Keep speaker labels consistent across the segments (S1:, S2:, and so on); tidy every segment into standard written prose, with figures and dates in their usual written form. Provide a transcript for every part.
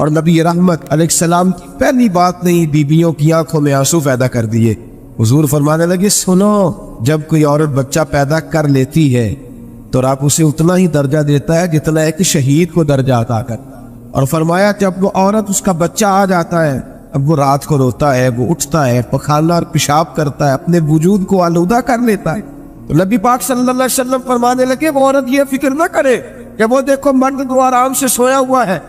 S1: اور نبی رحمت علیہ السلام کی پہلی بات نہیں بیویوں کی آنکھوں میں آنسو پیدا کر دیے۔ حضور فرمانے لگے سنو، جب کوئی عورت بچہ پیدا کر لیتی ہے تو رب اسے اتنا ہی درجہ دیتا ہے جتنا ایک شہید کو درجہ عطا کرتا ہے۔ اور فرمایا جب وہ عورت اس کا بچہ آ جاتا ہے، اب وہ رات کو روتا ہے، وہ اٹھتا ہے، پخانا اور پیشاب کرتا ہے، اپنے وجود کو آلودہ کر لیتا ہے، تو نبی پاک صلی اللہ علیہ وسلم فرمانے لگے وہ عورت یہ فکر نہ کرے کہ وہ دیکھو مرد تو آرام سے سویا ہوا ہے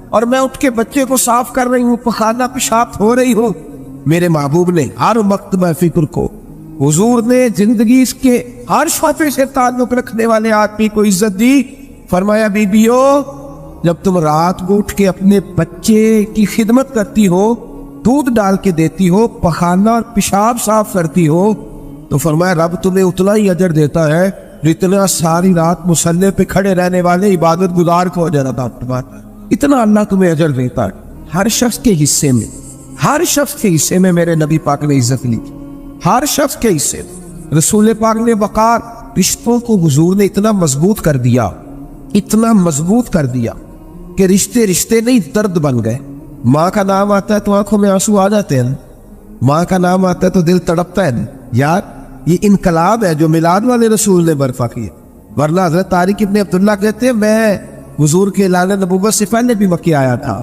S1: اور میں اٹھ کے بچے کو صاف کر رہی ہوں، پخانا پیشاب ہو رہی ہوں۔ میرے محبوب نے ہر وقت میں فکر کو، حضور نے زندگی اس کے ہر شعبے سے تعلق رکھنے والے آدمی کو عزت دی۔ فرمایا بیبیو، جب تم رات کو اٹھ کے اپنے بچے کی خدمت کرتی ہو، دودھ ڈال کے دیتی ہو، پخانا اور پیشاب صاف کرتی ہو، تو فرمایا رب تمہیں اتنا ہی اجر دیتا ہے جتنا ساری رات مصلی پہ کھڑے رہنے والے عبادت گزار کو اجر عطا فرماتا ہے۔ اتنا اللہ تمہیں اجر دیتا ہے۔ ہر شخص کے حصے میں، ہر شخص کے حصے میں میرے نبی پاک نے عزت لی، ہر شخص کے حصے میں۔ رسول پاک نے وقار، رشتوں کو حضور نے اتنا مضبوط کر دیا، اتنا مضبوط کر دیا کہ رشتے رشتے نہیں درد بن گئے۔ ماں کا نام آتا ہے تو آنکھوں میں آنسو آ جاتے ہیں، ماں کا نام آتا ہے تو دل تڑپتا ہے۔ یار یہ انقلاب ہے جو میلاد والے رسول نے برپا کیا، ورنہ حضرت طارق ابن عبداللہ کہتے ہیں میں حضور کے اعلان نبوت سے پہلے بھی مکے آیا تھا۔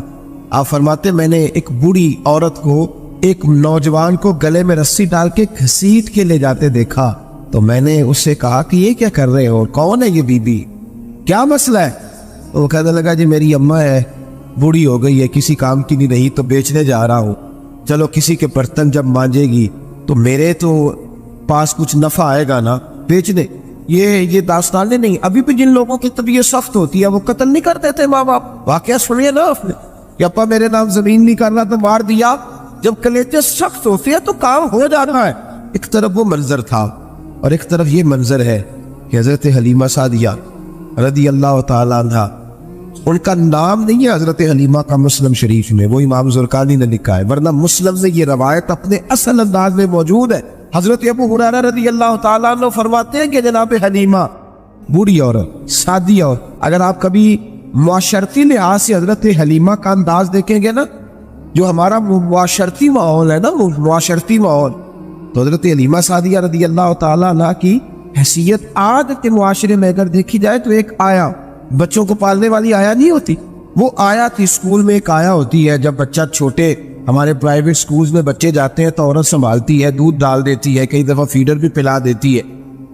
S1: آپ فرماتے میں نے ایک بوڑھی عورت کو، ایک نوجوان کو گلے میں رسی ڈال کے گھسیٹ کے لے جاتے دیکھا، تو میں نے اس سے کہا کہ یہ کیا کر رہے ہو، کون ہے یہ بی بی، کیا مسئلہ ہے؟ وہ کہنے لگا جی میری اماں ہے، بوڑھی ہو گئی ہے، کسی کام کی نہیں رہی تو بیچنے جا رہا ہوں، چلو کسی کے برتن جب مانجے گی تو میرے تو پاس کچھ نفع آئے گا نا بیچنے۔ یہ داستانیں نہیں، ابھی بھی جن لوگوں کی طبیعت سخت ہوتی ہے وہ قتل نہیں کرتے تھے ماں باپ۔ واقعہ سنیے نا آپ نے کہ ابا میرے نام زمین نہیں کرنا تو مار دیا۔ جب کلیجے سخت ہوتے ہیں تو کام ہو جاتا ہے۔ ایک طرف وہ منظر تھا اور ایک طرف یہ منظر ہے کہ حضرت حلیمہ سعدیہ رضی اللہ تعالیٰ عنہ، ان کا نام نہیں ہے حضرت حلیمہ کا مسلم شریف میں، وہ امام زرقانی نے لکھا ہے، ورنہ مسلم میں یہ روایت اپنے اصل انداز میں موجود ہے۔ حضرت ابو ہریرہ رضی اللہ تعالیٰ عنہ فرماتے ہیں کہ جناب حلیمہ بوڑھی عورت، سادی عورت، اگر آپ کبھی معاشرتی لحاظ سے حضرت حلیمہ کا انداز دیکھیں گے نا، جو ہمارا معاشرتی ماحول ہے نا، معاشرتی ماحول، تو حضرت حلیمہ سعدیہ رضی اللہ تعالیٰ عنہ کی حیثیت آج کے معاشرے میں اگر دیکھی جائے تو ایک آیا، بچوں کو پالنے والی آیا نہیں ہوتی، وہ آیا تھی۔ اسکول میں ایک آیا ہوتی ہے، جب بچہ چھوٹے ہمارے پرائیویٹ سکولز میں بچے جاتے ہیں تو عورت سنبھالتی ہے، دودھ ڈال دیتی ہے، کئی دفعہ فیڈر بھی پلا دیتی ہے،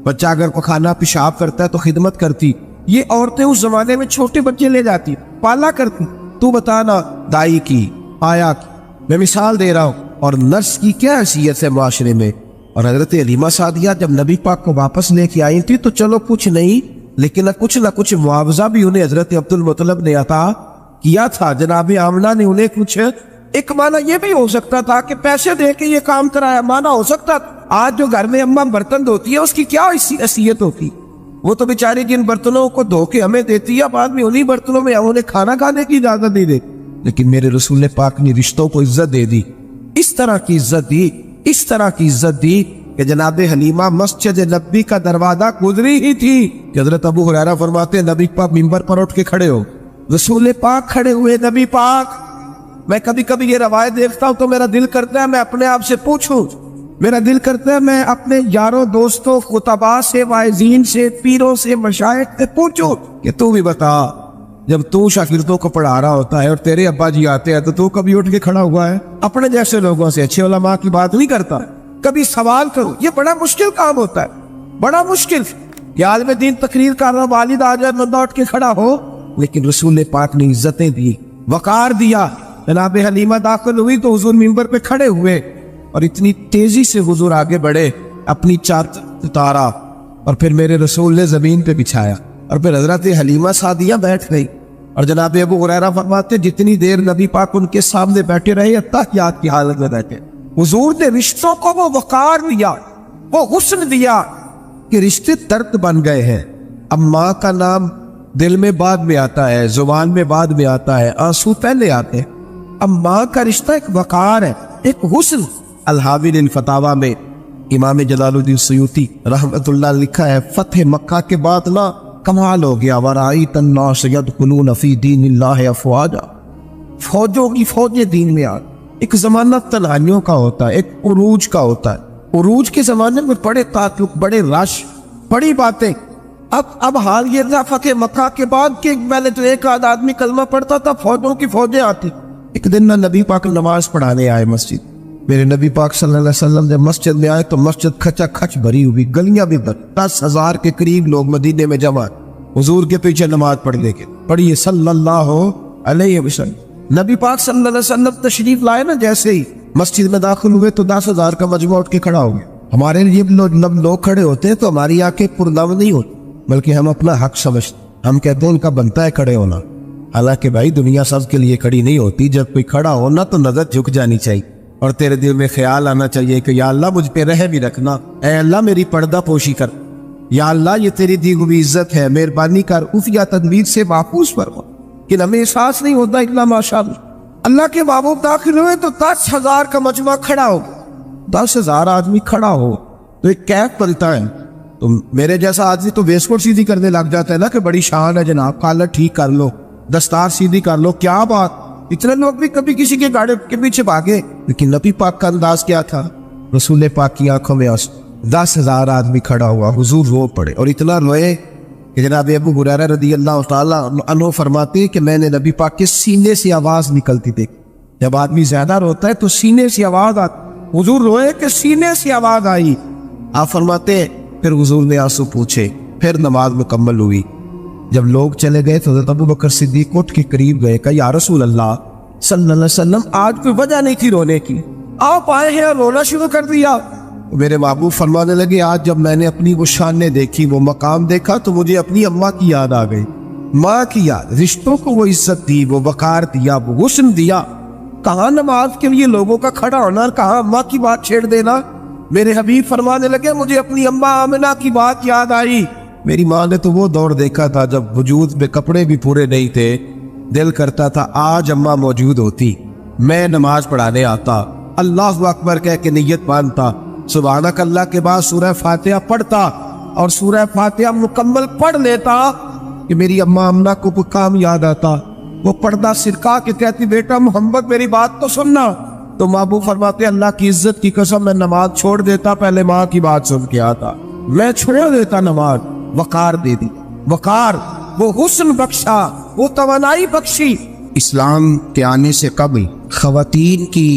S1: بچہ اگر پخانا پیشاب کرتا ہے تو خدمت کرتی۔ یہ عورتیں اس زمانے میں چھوٹے بچے لے جاتی، پالا کرتی۔ تو بتانا دائی کی، آیا کی، میں مثال دے رہا ہوں، اور نرس کی کیا حیثیت ہے معاشرے میں۔ اور حضرت حلیمہ سعدیہ جب نبی پاک کو واپس لے کے آئی تھی تو چلو کچھ نہیں، لیکن نہ کچھ معاوضہ بھی انہیں حضرت عبد المطلب نے عطا کیا تھا۔ جناب آمنہ نے انہیں کچھ، ایک معنی یہ بھی ہو سکتا تھا کہ پیسے دے کے یہ کام کرایا، معنی ہو سکتا تھا۔ آج جو گھر میں اماں برتن دھوتی ہے اس کی کیا حیثیت ہوتی، وہ تو بیچاری جن برتنوں کو دھو کے ہمیں دیتی ہے، بعد میں انہی برتنوں میں انہیں کھانا کھانے کی اجازت نہیں دیتی۔ لیکن میرے رسول پاک نے رشتوں کو عزت دے دی، اس طرح کی عزت دی، اس طرح کی عزت دی کہ جناب حلیمہ مسجد نبی کا دروازہ گزری ہی تھی کہ حضرت ابو ہریرہ فرماتے ہیں نبی پاک منبر پر اٹھ کے کھڑے ہو، رسول پاک کھڑے ہوئے، نبی پاک۔ میں کبھی کبھی یہ روایت دیکھتا ہوں تو میرا دل کرتا ہے میں اپنے آپ سے پوچھوں، میرا دل کرتا ہے میں اپنے یاروں دوستوں خطباء سے، واعظین سے، پیروں سے، مشائخ سے پوچھوں کہ تو بھی بتا، جب تو شاگردوں کو پڑھا رہا ہوتا ہے اور تیرے ابا جی آتے ہیں تو کبھی اٹھ کے کھڑا ہوا ہے اپنے جیسے لوگوں سے، اچھے علماء کی بات نہیں کرتا؟ کبھی سوال کرو، یہ بڑا مشکل کام ہوتا ہے، بڑا مشکل کہ عالم دین تقریر کر رہا، والد آ جائے بندہ اٹھ کے کھڑا ہو۔ لیکن رسول پاک نے عزتیں دی، وقار دیا۔ جناب حلیمہ داخل ہوئی تو حضور منبر پہ کھڑے ہوئے اور اتنی تیزی سے حضور آگے بڑھے، اپنی چادر اتارا اور پھر میرے رسول نے زمین پہ بچھایا اور پھر حضرت حلیمہ سعدیہ بیٹھ گئی۔ اور جناب ابو ہریرہ فرماتے جتنی دیر نبی پاک ان کے سامنے بیٹھے رہے اتحیات کی حالت میں بیٹھے، حضور نے رشتوں کو وہ وقار دیا، وہ حسن دیا کہ رشتے درد بن گئے ہیں۔ اب ماں کا نام دل میں بعد میں آتا ہے، زبان میں بعد میں آتا ہے، آنسو پہلے آتے ہیں۔ اب ماں کا رشتہ ایک وقار ہے، ایک حسن۔ الحاوی الفتاوی میں امام جلال الدین سیوطی رحمت اللہ لکھا ہے، فتح مکہ کے بعد کمال ہو گیا، وَرَأَيْتَ النَّاسَ يَدْخُلُونَ فِي دِينِ اللَّهِ أَفْوَاجًا۔ फौजों की फौजें दीन में आ, एक जमाना तन्हाइयों का होता है, एक उरूज का होता है। उरूज के जमाने में बड़े ताल्लुक, बड़े रश, बड़ी बातें। अब हाल ये था फतेह मक्का के बाद कि पहले तो एक आध आदमी कलमा पढ़ता था, फौजों की फौजें आती। एक दिन ना नबी पाक नमाज पढ़ाने आए मस्जिद, मेरे नबी पाक सल्लल्लाहु अलैहि वसल्लम जब मस्जिद में आए तो मस्जिद खचा खच भरी हुई, गलियां भी भरी, 10,000 के करीब लोग मदीने में जमा, हुजूर के पीछे नमाज पढ़ने के। पढ़िए सल्लल्लाहु अलैहि वसल्लम। नबी पाक सल्लल्लाहु अलैहि वसल्लम तशरीफ लाए ना, जैसे ही मस्जिद में दाखिल हुए तो 10,000 का मजमा उठ के खड़ा हो गया। हमारे लिए लोग खड़े होते हैं तो हमारी आंखें पुरनम नहीं होती, बल्कि हम अपना हक समझते, हम कहते हैं उनका बनता है खड़े होना। हालांकि भाई दुनिया सब के लिए खड़ी नहीं होती, जब कोई खड़ा होना तो नजर झुक जानी चाहिए और तेरे दिल में ख्याल आना चाहिए कि या अल्लाह मुझ पे रह भी रखना, ऐ अल्लाह मेरी पर्दा पोशी कर, या अल्लाह ये तेरी दी हुई इज्जत है, मेहरबानी कर, उफिया तदबीर से महफूज फरमा। कि हमें एहसास नहीं होता इतना माशाअल्लाह। अल्लाह के महबूब दाखिल हुए तो 10,000 का मजमा खड़ा हो, 10,000 आदमी खड़ा हो तो एक कैफ बनता है। तो मेरे जैसा आदमी तो वेस्टकोट सीधी करने लग जाता है ना कि बड़ी शान है जनाब, कॉलर ठीक कर लो, दस्तार सीधी कर लो, क्या बात। इतने लोग भी कभी किसी के गाड़ी के पीछे भागे, लेकिन नबी पाक का अंदाज क्या था? रसूल पाक की आंखों में आंसू। 10,000 आदमी खड़ा हुआ, हुजूर रो पड़े और इतना रोए कि जनाब अबू हुरैरा रदियल्लाहु ताला अन्हु फरमाते हैं कि मैंने नबी पाक के सीने से आवाज निकलती देखी। जब आदमी ज्यादा रोता है तो सीने से आवाज आती, हुजूर रोए कि सीने से आवाज आई। आप फरमाते फिर हुजूर ने आंसू पूछे, फिर नमाज मुकम्मल हुई। जब लोग चले गए तो हज़रत अबू बकर सिद्दीक उठ के करीब गए, कहा या रसूल अल्लाह सल्लल्लाहु अलैहि वसल्लम, आज कोई वजह नहीं थी रोने की, आप आए हैं और रोना शुरू कर दिया। मेरे महबूब फरमाने लगे, आज जब मैंने अपनी वो शानें देखी, वो मकाम देखा तो मुझे अपनी अम्मा की याद आ गई। माँ की याद, रिश्तों को वो इज्जत दी, वो वकार दिया, वो हुस्न दिया। कहाँ नमाज के लिए लोगों का खड़ा होना, कहाँ अम्मा की बात छेड़ देना। मेरे हबीब फरमाने लगे, मुझे अपनी अम्मा आमिना की बात याद आई। मेरी माँ ने तो वो दौर देखा था जब वजूद में कपड़े भी पूरे नहीं थे, दिल करता था आज अम्मा मौजूद होती, मैं नमाज पढ़ाने आता, अल्लाह अकबर कह के नियत बांधता, सुबहानक अल्लाह के बाद सूरह फातिहा पढ़ता और सूरह फातिहा मुकम्मल पढ़ लेता कि मेरी अम्मा अम्मा को कोई काम याद आता। वो पर्दा सिरका के कहती, बेटा मोहम्मद मेरी बात तो सुनना। तो महबूब फरमाते, अल्लाह की इज्जत की कसम मैं नमाज छोड़ देता, पहले माँ की बात सुन के आता, मैं छोड़ देता नमाज। वकार दे दी, वकार, वो हुस्न बख्शा, वो तवानाई बख्शी। इस्लाम के आने से कभी खवातीन की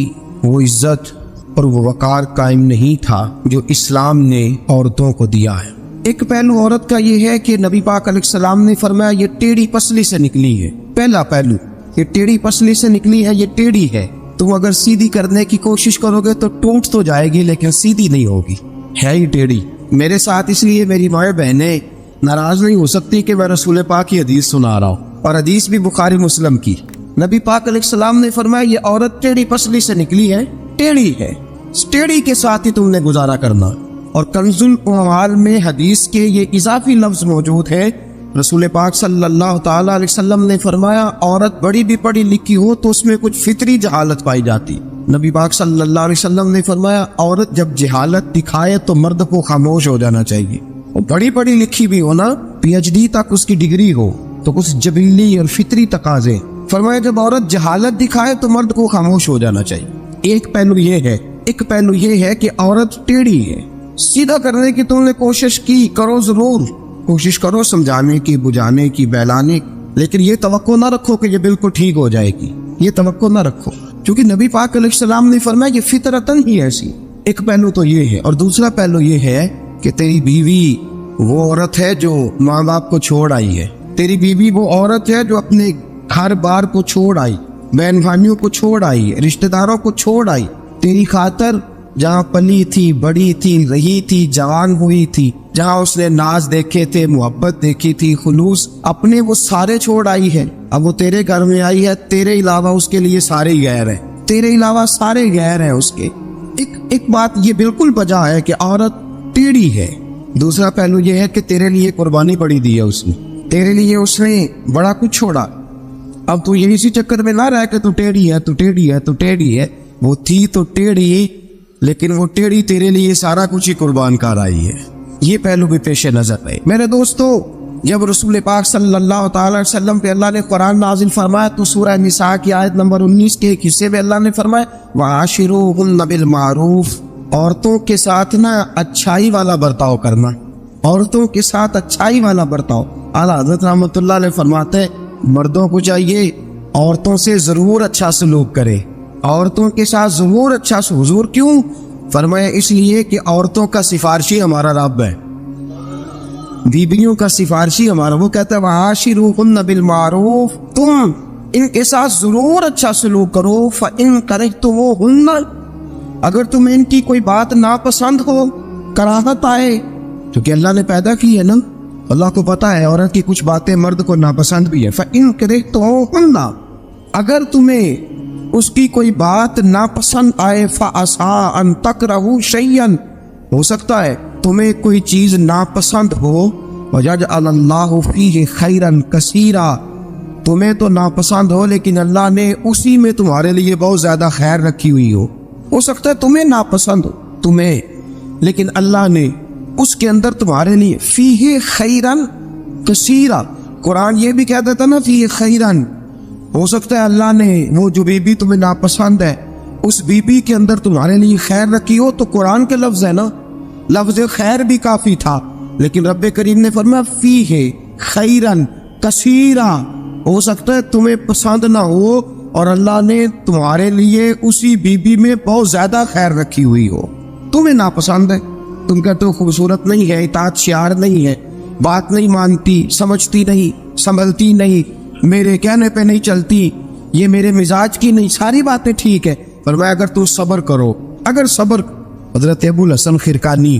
S1: वो इज्जत और वो वकार कायम नहीं था जो इस्लाम ने औरतों को दिया है। एक पहलू औरत का ये है कि नबी पाक अलैहिस्सलाम ने फरमाया ये टेढ़ी पसली से निकली है। पहला पहलू, ये टेढ़ी पसली से निकली है, ये टेढ़ी है। तुम अगर सीधी करने की कोशिश करोगे तो टूट तो जाएगी लेकिन सीधी नहीं होगी, है ही टेढ़ी। मेरे साथ इसलिए मेरी माए बहनें नाराज नहीं हो सकती कि मैं रसूल पाक की हदीस सुना रहा हूँ, और हदीस भी बुखारी मुस्लिम की। नबी पाक अलैहिस्सलाम ने फरमाया ये औरत टेढ़ी पसली से निकली है, टेढ़ी है, टेढ़ी के साथ ही तुमने गुजारा करना। और कंजुल अमाल में हदीस के ये इजाफी लफ्ज मौजूद है। रसूल पाक सल्लल्लाहु ताला अलैहि वसल्लम ने फरमाया औरत बड़ी भी पढ़ी लिखी हो तो उसमें कुछ फितरी जहालत पाई जाती। नबी पाक सल्लल्लाहु अलैहि वसल्लम ने फरमाया औरत जब जहालत दिखाए तो मर्द को खामोश हो जाना चाहिए। और बड़ी पढ़ी लिखी भी हो ना, PhD तक उसकी डिग्री हो, तो कुछ जबिल्ली और फितरी तकाजे। फरमाया जब औरत जहालत दिखाए तो मर्द को खामोश हो जाना चाहिए। एक पहलू ये है। एक पहलू ये है कि औरत टेढ़ी है। सीधा करने की तुमने कोशिश की, करो, जरूर कोशिश करो समझाने की, बुझाने की, बहलाने, लेकिन ये तवक्को ना रखो कि ये बिल्कुल ठीक हो जाएगी। ये तवक्को ना रखो, क्योंकि नबी पाक अलैहिस्सलाम ने फरमाया ये फितरतन ही ऐसी। एक पहलू तो ये है। और दूसरा पहलू ये है कि तेरी बीवी वो औरत है जो माँ बाप को छोड़ आई है। तेरी बीवी वो औरत है जो अपने घर बार को छोड़ आई, बहन भाइयों को छोड़ आई, रिश्तेदारों को छोड़ आई। तेरी खातर जहाँ पली थी, बड़ी थी, रही थी, जवान हुई थी, जहाँ उसने नाज देखे थे, मोहब्बत देखी थी, खुलूस अपने, वो सारे छोड़ आई है। अब वो तेरे घर में आई है, तेरे अलावा उसके लिए सारे गैर हैं, तेरे अलावा सारे गैर हैं उसके। एक बात ये बिल्कुल बजा है कि औरत टेढ़ी है। दूसरा पहलू ये है कि तेरे लिए कुर्बानी बड़ी दी है उसने, तेरे लिए उसने बड़ा कुछ छोड़ा। अब तू ये इसी चक्कर में ना रह कि तू टेढ़ी है, तू टेढ़ी है, तू टेढ़ी है। वो थी तो टेढ़ी, लेकिन वो टेढ़ी तेरे लिए सारा कुछ ही कुर्बान कर आई है। ये पहलू भी पेश नजर है। मेरे दोस्तों,
S2: جب رسول پاک صلی اللہ تعالی وسلم پہ اللہ نے قرآن نازل فرمایا تو سورہ نساء کی آیت نمبر 19 کے ایک حصے میں اللہ نے فرمایا وَعَاشِرُوهُنَّ بِالْمَعْرُوفِ، عورتوں کے ساتھ نا اچھائی والا برتاؤ کرنا، عورتوں کے ساتھ اچھائی والا برتاؤ۔ اعلیٰ حضرت رحمۃ اللہ علیہ فرماتے ہیں مردوں کو چاہیے عورتوں سے ضرور اچھا سلوک کرے، عورتوں کے ساتھ ضرور اچھا سلوک۔ حضور کیوں فرمایا؟ اس لیے کہ عورتوں کا سفارشی ہمارا رب ہے، بیویوں کا سفارشی ہمارا، وہ کہتا ہے وَعَاشِرُوهُنَّ بِالْمَعْرُوفِ، تم ان کے ساتھ ضرور اچھا سلوک کرو، فَإِن كَرِهْتُمُوهُنَّ، اگر تمہیں ان کی کوئی بات ناپسند ہو، کراہت آئے، کیونکہ اللہ نے پیدا کی ہے نا، اللہ کو پتا ہے عورت کی کچھ باتیں مرد کو ناپسند بھی ہے۔ فَإِن كَرِهْتُمُوهُنَّ، اگر تمہیں اس کی کوئی بات ناپسند آئے، فَعَسَىٰ أَن تَكْرَهُوا شَيْئًا، ہو سکتا ہے تمہیں کوئی چیز ناپسند ہو، وَيَجْعَلَ اللَّهُ فِيهِ خَيْرًا كَثِيرًا، تمہیں تو ناپسند ہو لیکن اللہ نے اسی میں تمہارے لیے بہت زیادہ خیر رکھی ہوئی ہو سکتا ہے تمہیں ناپسند ہو تمہیں، لیکن اللہ نے اس کے اندر تمہارے لیے فیہ خیرن کثیرا، قرآن یہ بھی کہہ دیتا نا فیہ خیرن، ہو سکتا ہے اللہ نے وہ جو بی بی تمہیں ناپسند ہے اس بی بی کے اندر تمہارے لیے خیر رکھی ہو، تو قرآن کے لفظ ہے نا، لفظ خیر بھی کافی تھا، لیکن رب کریم نے فرمایا فیہ خیرن کثیرا، ہو سکتا ہے تمہیں پسند نہ ہو اور اللہ نے تمہارے لیے اسی بی بی میں بہت زیادہ خیر رکھی ہوئی ہو، تمہیں ناپسند ہے، تم کہتے ہو خوبصورت نہیں ہے، اطاعت شعار نہیں ہے، بات نہیں مانتی، سمجھتی نہیں، سنبھلتی نہیں، میرے کہنے پہ نہیں چلتی، یہ میرے مزاج کی نہیں، ساری باتیں ٹھیک ہے، فرمایا اگر تم صبر کرو، اگر صبر۔ حضرت ابو الحسن خرقانی،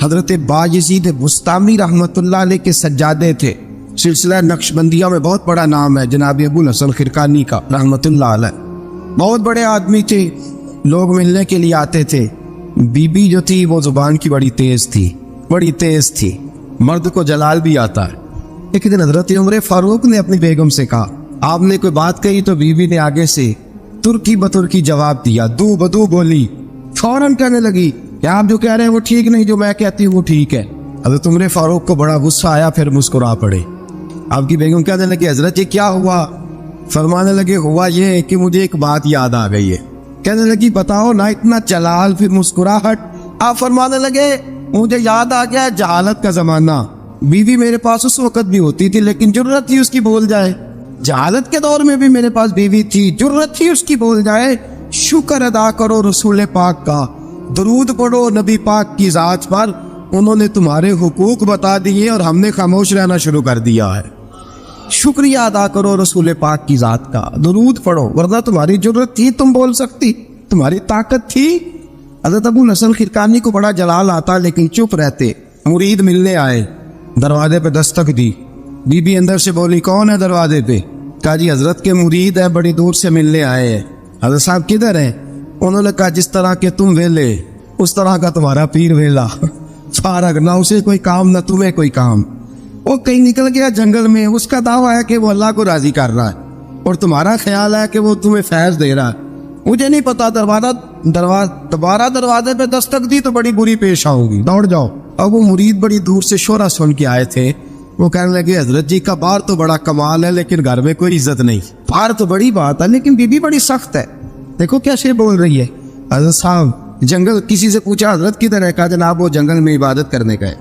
S2: حضرت بایزید بسطامی رحمۃ اللہ علیہ کے سجادے تھے، سلسلہ نقشبندیہ میں بہت بڑا نام ہے جناب ابو الحسن خرقانی کا رحمۃ اللہ علیہ، بہت بڑے آدمی تھے، لوگ ملنے کے لیے آتے تھے، بی بی جو تھی وہ زبان کی بڑی تیز تھی، بڑی تیز تھی، مرد کو جلال بھی آتا ہے۔ ایک دن حضرت عمر فاروق نے اپنی بیگم سے کہا، آپ نے کوئی بات کہی تو بی بی نے آگے سے ترکی بترکی جواب دیا، دو بدو بولی، فوراً کہنے لگی کہ آپ جو کہہ رہے ہیں وہ ٹھیک نہیں، جو میں کہتی ہوں وہ ٹھیک ہے۔ حضرت عمر فاروق کو بڑا غصہ آیا، پھر مسکرا پڑے۔ آپ کی بیگم کہنے لگی حضرت یہ کیا ہوا؟ فرمانے لگے ہوا یہ کہ مجھے ایک بات یاد آ گئی ہے۔ کہنے لگی بتاؤ نہ، اتنا جلال پھر مسکراہٹ۔ آپ فرمانے لگے مجھے یاد آ گیا جہالت کا زمانہ، بیوی میرے پاس اس وقت بھی ہوتی تھی لیکن جرت تھی اس کی بول جائے، جہالت کے دور میں بھی میرے پاس بیوی تھی، جرت تھی اس کی بول جائے۔ شکر ادا کرو رسول پاک کا، درود پڑھو نبی پاک کی ذات پر، انہوں نے تمہارے حقوق بتا دیے اور ہم نے خاموش رہنا شروع کر دیا ہے۔ شکریہ ادا کرو رسول پاک کی ذات کا، درود پڑھو، ورنہ تمہاری جرت تھی، تم بول سکتی، تمہاری طاقت تھی۔ حضرت ابو الحسن خرقانی کو بڑا جلال آتا لیکن چپ رہتے۔ مرید ملنے آئے، دروازے پہ دستک دی، بی بی اندر سے بولی کون ہے دروازے پہ؟ کہا جی حضرت کے مرید ہیں، بڑی دور سے ملنے آئے ہیں۔ حضرت صاحب کدھر ہیں؟ انہوں نے کہا جس طرح کے تم ویلے اس طرح کا تمہارا پیر ویلا، فارغ، نہ اسے کوئی کام نہ تمہیں کوئی کام۔ وہ کہیں نکل گیا جنگل میں، اس کا دعویٰ ہے کہ وہ اللہ کو راضی کر رہا ہے اور تمہارا خیال ہے کہ وہ تمہیں فیض دے رہا ہے۔ مجھے نہیں پتا، دوبارہ دروازے پہ دستک دی تو بڑی بری پیش آؤں گی، دوڑ جاؤ۔ اب وہ مرید بڑی دور سے شورا سن کے آئے تھے، وہ کہنے لگے حضرت جی کا باہر تو بڑا کمال ہے لیکن گھر میں کوئی عزت نہیں، باہر تو بڑی بات ہے لیکن بی بی بڑی سخت ہے، دیکھو کیسے بول رہی ہے۔ حضرت صاحب جنگل، کسی سے پوچھا حضرت کدھر ہے؟ کہا جناب وہ جنگل میں عبادت کرنے کا ہے۔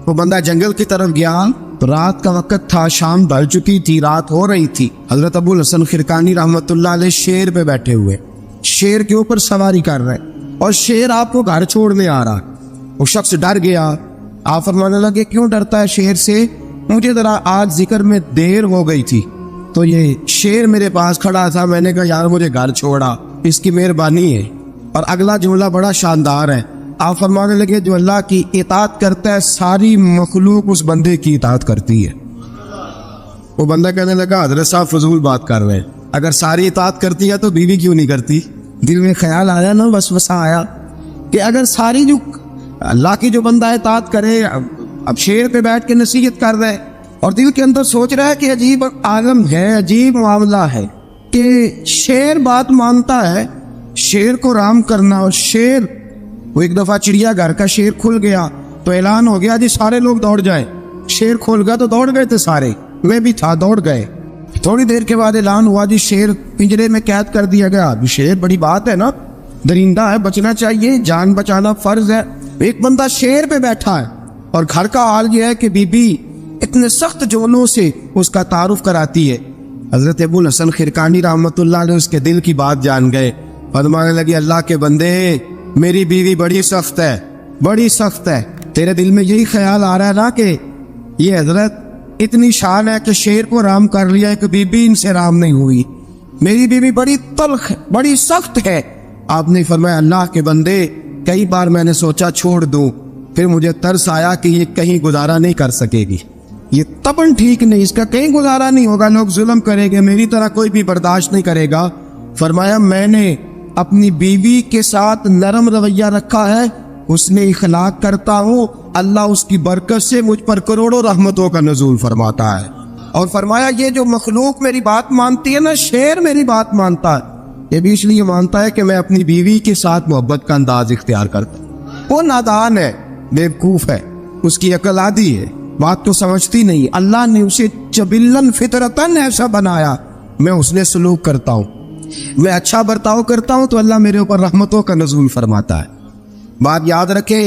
S2: وہ بندہ جنگل کی طرف گیا تو رات کا وقت تھا، شام ڈھل چکی تھی، رات ہو رہی تھی۔ حضرت ابو الحسن خرقانی رحمۃ اللہ علیہ شیر پہ بیٹھے ہوئے، شیر کے اوپر سواری کر رہے اور شیر آپ کو گھر چھوڑنے آ رہا۔ وہ شخص ڈر گیا، آپ فرمانے لگے کیوں ڈرتا ہے شیر سے؟ مجھے ذرا آج ذکر میں دیر ہو گئی تھی تو یہ شیر میرے پاس کھڑا تھا، میں نے کہا یار مجھے گھر چھوڑا، اس کی مہربانی ہے۔ اور اگلا جملہ بڑا شاندار ہے، آپ فرمانے لگے جو اللہ کی اطاعت کرتا ہے ساری مخلوق اس بندے کی اطاعت کرتی ہے۔ وہ بندہ کہنے لگا حضرت صاحب فضول بات کر رہے ہیں، اگر ساری اطاعت کرتی ہے تو بیوی کیوں نہیں کرتی؟ دل میں خیال آیا نا، وسوسہ آیا کہ اگر ساری جو اللہ کی جو بندہ اطاعت کرے، اب شیر پہ بیٹھ کے نصیحت کر رہے اور دل کے اندر سوچ رہا ہے کہ عجیب عالم ہے، عجیب معاملہ ہے کہ شیر بات مانتا ہے، شیر کو رام کرنا، اور شیر وہ ایک دفعہ چڑیا گھر کا شیر کھل گیا تو اعلان ہو گیا جی سارے لوگ دوڑ جائیں، शेर खोल गया तो दौड़ गए थे सारे, मैं भी था, दौड़ गए। थोड़ी देर के बाद ऐलान हुआ जी शेर पिंजरे में कैद कर दिया गया। अभी शेर बड़ी बात है ना, दरिंदा है, बचना चाहिए, जान बचाना फर्ज है। एक बंदा शेर पे बैठा है और घर का हाल ये है कि बीबी इतने सख्त जुमलों से उसका तारुफ कराती है। हजरत अबुल हसन खिरकानी रहमतुल्लाह ने उसके दिल की बात जान गए। फरमाने लगे, अल्लाह के बंदे, मेरी बीवी बड़ी सख्त है, बड़ी सख्त है। तेरे दिल में यही ख्याल आ रहा है ना कि ये हजरत इतनी शान है कि शेर को राम कर लिया, एक बीबी इनसे राम नहीं हुई। मेरी बीवी बड़ी तल्ख है, बड़ी सख्त है। आपने फरमाया, अल्लाह के बंदे, कई बार मैंने सोचा छोड़ दूं, फिर मुझे तरस आया कि ये कहीं गुजारा नहीं कर सकेगी, ये तबन ठीक नहीं, इसका कहीं गुजारा नहीं होगा, लोग जुल्म करेंगे, मेरी तरह कोई भी बर्दाश्त नहीं करेगा। फरमाया, मैंने अपनी बीवी के साथ नरम रवैया रखा है, उसने इखलाक करता हूँ, अल्लाह उसकी बरकत से मुझ पर करोड़ों रहमतों का नज़ूल फरमाता है। और फरमाया, ये जो मखलूक मेरी बात मानती है ना, शेर मेरी बात मानता है, ये भी इसलिए मानता है कि मैं अपनी बीवी के साथ मोहब्बत का अंदाज इख्तियार करता हूँ। वो नादान है, बेवकूफ़ है, उसकी अकल आधी है, बात तो समझती नहीं। अल्लाह ने उसे जबिल्लन फितरतन ऐसा बनाया, मैं उसने सलूक करता हूँ, मैं अच्छा बर्ताव करता हूँ तो अल्लाह मेरे ऊपर रहमतों का नज़ूल फरमाता है। बात याद रखे,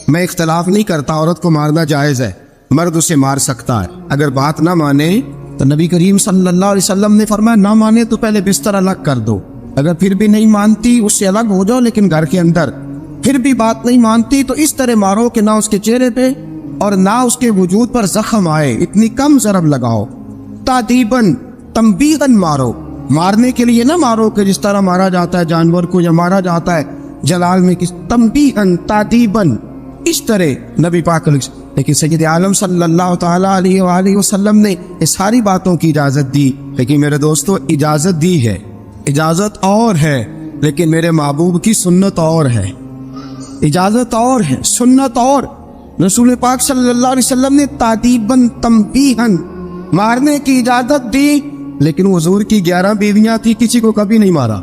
S2: मैं इख्तलाफ नहीं करता, औरत को मारना जायज़ है, मर्द उसे मार सकता है। अगर बात ना माने तो नबी करीम सल्लल्लाहु अलैहि वसल्लम ने फरमाया, ना माने तो पहले बिस्तर अलग कर दो, अगर फिर भी नहीं मानती उससे अलग हो जाओ, लेकिन घर के अंदर फिर भी बात नहीं मानती तो इस तरह मारो कि ना उसके चेहरे पे और ना उसके वजूद पर जख्म आए, इतनी कम ज़रब लगाओ। तादीबन, तंबीगन मारो, मारने के लिए ना मारो कि जिस तरह मारा जाता है जानवर को या मारा जाता है जलाल में, किस तंबीगन, तादीबन, इस तरह नबी पाक। लेकिन सैयद आलम सल्लल्लाहु ताला अलैहि वसल्लम ने ये सारी बातों की इजाज़त दी। लेकिन मेरे दोस्तों, इजाज़त दी है, इजाज़त और है, लेकिन मेरे महबूब की सुन्नत और है। इजाज़त और है, सुन्नत और। रसूल पाक सल्लल्लाहु अलैहि वसल्लम ने तादीबन तंबीहन मारने की इजाज़त दी, लेकिन हुजूर की 11 बीवियां थी, किसी को कभी नहीं मारा।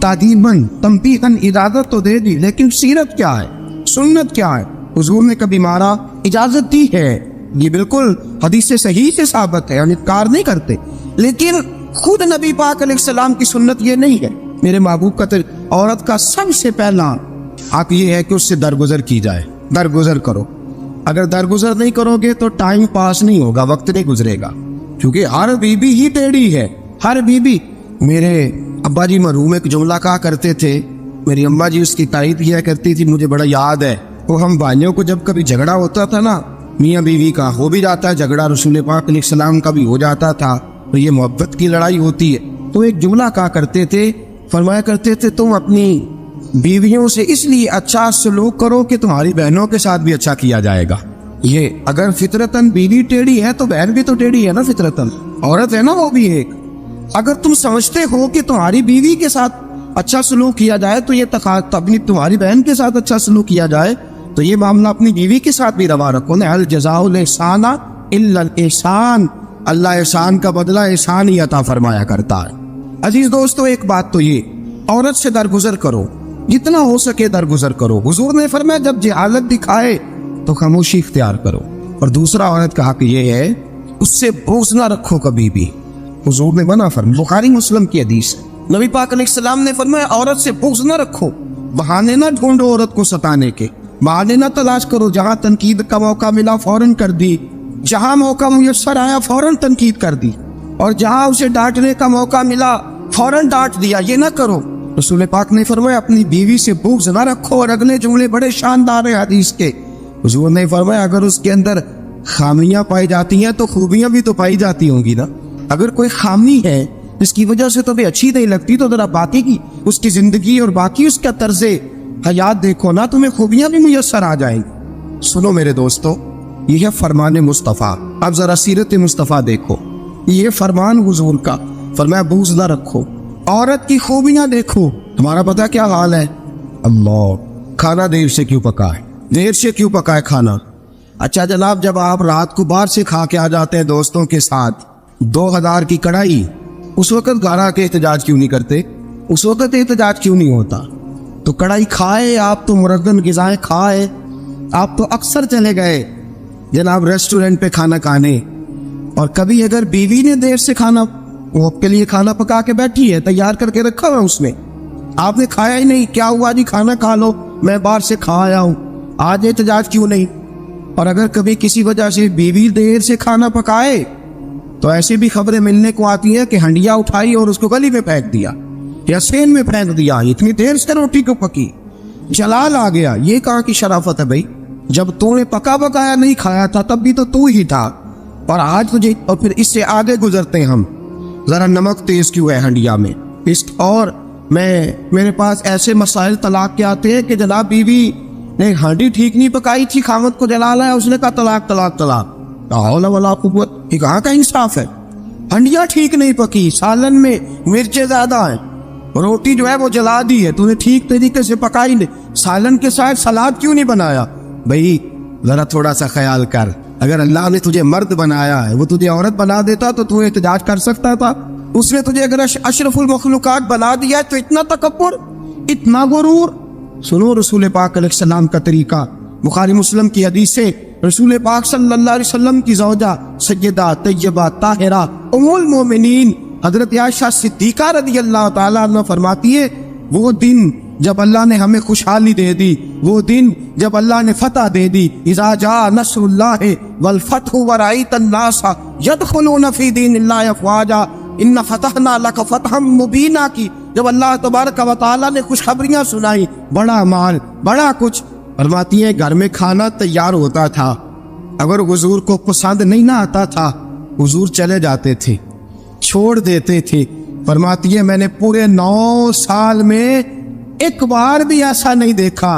S2: तादीबन तंबीहन इजाज़त तो दे दी, लेकिन सीरत क्या है, सुन्नत क्या है? हुजूर ने कभी मारा, इजाज़त दी है, ये बिल्कुल हदीस से सही से साबित है, इनकार नहीं करते। लेकिन खुद नबी पाक अलैहिस्सलाम की सुन्नत ये नहीं है। मेरे महबूब का औरत का सबसे पहला हक ये है कि उससे दरगुजर की जाए, दरगुजर करो। अगर दरगुजर नहीं करोगे तो टाइम पास नहीं होगा, वक्त नहीं गुजरेगा, क्योंकि हर बीबी ही टेढ़ी है, हर बीबी। मेरे अब्बा जी मरहूम एक जुमला कहा करते थे, मेरी अम्मा जी उसकी तारीफ किया करती थी, मुझे बड़ा याद है। वो हम भाइयों को जब कभी झगड़ा होता था ना, मियाँ बीवी का हो भी जाता है झगड़ा, रसूल पाक अलैहिस्सलाम का भी हो जाता था, तो ये मोहब्बत की लड़ाई होती है। तो एक जुमला कहा करते थे, फरमाया करते थे, तुम अपनी बीवियों से इसलिए अच्छा सलूक करो कि तुम्हारी बहनों के साथ भी अच्छा किया जाएगा। ये अगर फितरतन बीवी टेढ़ी है तो बहन भी तो टेढ़ी है ना, फितरतन औरत है ना वो भी एक। अगर तुम समझते हो कि तुम्हारी बीवी के साथ अच्छा सलूक किया जाए तो ये अपनी तुम्हारी बहन के साथ अच्छा सलूक किया जाए, तो ये मामला अपनी बीवी के साथ भी रवा रखो ना। अल जज़ाउल एहसाना इल्लल एहसान, अल्लाह एहसान का बदला एहसान ही अता फरमाया करता है। अजीज दोस्तों, एक बात तो ये, औरत से दरगुजर करो, जितना हो सके दरगुजर करो। हुजूर ने फरमाया जब जहालत दिखाए तो खामोशी इख्तियार करो। और दूसरा औरत का हक ये है, उससे बोझ ना रखो कभी भी। हुजूर ने मना फरमाया, बुखारी मुस्लिम की हदीस है, नबी पाक अलैहिस्सलाम ने फरमाया औरत से बोझ ना रखो, बहाने ना ढूंढो औरत को सताने के, बहाने ना तलाश करो। जहां तनकीद का मौका मिला फौरन कर दी, जहां मौका मुयस्सर आया फौरन तनकीद कर दी, और जहां उसे डांटने का मौका मिला फौरन डांट दिया। ये ना करो। रसूल पाक ने फरमाया अपनी बीवी से बुग़्ज़ ना रखो। और अगले जुमले बड़े शानदार है हदीस के। हुजूर ने फरमाया अगर उसके अंदर खामियां पाई जाती हैं तो खूबियां भी तो पाई जाती होंगी ना। अगर कोई खामी है जिसकी वजह से तुम्हें अच्छी नहीं लगती तो जरा बाकी की उसकी जिंदगी और बाकी उसका तर्ज़े हयात देखो ना, तुम्हें खूबियां भी मुयस्सर आ जाएंगी। सुनो मेरे दोस्तों, यह है फरमान मुस्तफ़ा। अब जरा सीरत मुस्तफ़ा देखो, ये फरमान हुजूर का। फरमाया बुग़्ज़ ना रखो, औरत की खूबियां देखो। तुम्हारा पता क्या हाल है? अल्लाह, खाना देर से क्यों पका है, देर से क्यों पका है खाना? अच्छा जनाब, जब आप रात को बाहर से खा के आ जाते हैं दोस्तों के साथ 2000 की कढ़ाई, उस वक्त गारा के एहतजाज क्यों नहीं करते? उस वक्त एहतजाज क्यों नहीं होता? तो कढ़ाई खाए आप, तो मुरगन ग़िज़ाएं खाए आप, तो अक्सर चले गए जनाब रेस्टोरेंट पे खाना खाने, और कभी अगर बीवी ने देर से खाना, वो आपके लिए खाना पका के बैठी है, तैयार करके रखा हुआ उसने, आपने खाया ही नहीं, क्या हुआ जी खाना खा लो, मैं बाहर से खा आया हूँ, आज एहतजाज क्यों नहीं। और अगर कभी किसी वजह से बीवी देर से खाना पकाए तो ऐसी भी खबरें मिलने को आती है कि हंडिया उठाई और उसको गली में फेंक दिया या सेन में फेंक दिया, इतनी देर से रोटी को पकी, जलाल आ गया। ये कहाँ की शराफत है भाई? जब तूने पका पकाया नहीं खाया था तब भी तो तू ही था, और आज तुझे, और फिर इससे आगे गुजरते हैं हम, जरा नमक तेज क्यों है हंडिया में इस, और मेरे पास ऐसे मसाइल तलाक के आते हैं कि जनाब बीवी ने हांडी ठीक नहीं पकाई थी, खामद को जला लाया, उसने कहा तलाक तलाक तलाक, हौला वला कुव्वत, ये कहाँ का इंसाफ है? हंडिया ठीक नहीं पकी, सालन में मिर्चें ज्यादा हैं, रोटी जो है वो जला दी है, तूने ठीक तरीके से पकाई नहीं, सालन के साथ सलाद क्यों नहीं बनाया? भाई जरा थोड़ा सा ख्याल कर, अगर अल्लाह ने तुझे मर्द बनाया है, वो तुझे औरत बना देता तो तू एहतजाज कर सकता था। उसने तुझे अगर अशरफुल मखलूकात बना दिया है तो इतना तकब्बुर, इतना गुरूर। सुनो रसूल पाक अलैहिस्सलाम का तरीका, बुखारी मुस्लिम की हदीस से रसूल पाक सल्लल्लाहु अलैहि वसल्लम की ज़ौजा सय्यदा तय्यबा ताहिरा उम्मुल मोमिनीन हजरत आयशा सिद्दीका रदियल्लाहु ताला अन्हा फरमाती है, वो दिन जब अल्लाह ने हमें खुशहाली दे दी, वो दिन जब अल्लाह ने फतह दे दी, इज़ा जा नस्रुल्लाहि वल फतहु व रअयतन नासा यदखुलूना फी दीनिल्लाहि अफ़वाजा इन्ना फतहना लक फतहम मुबीना की, जब अल्लाह तबारक व तआला ने खुशखबरियां सुनाई, बड़ा माल बड़ा कुछ, फरमाती है घर में खाना तैयार होता था, अगर हुजूर को पसंद नहीं ना आता था हुजूर चले जाते थे, छोड़ देते थे। फरमाती है मैंने पूरे 9 साल में एक बार भी ऐसा नहीं देखा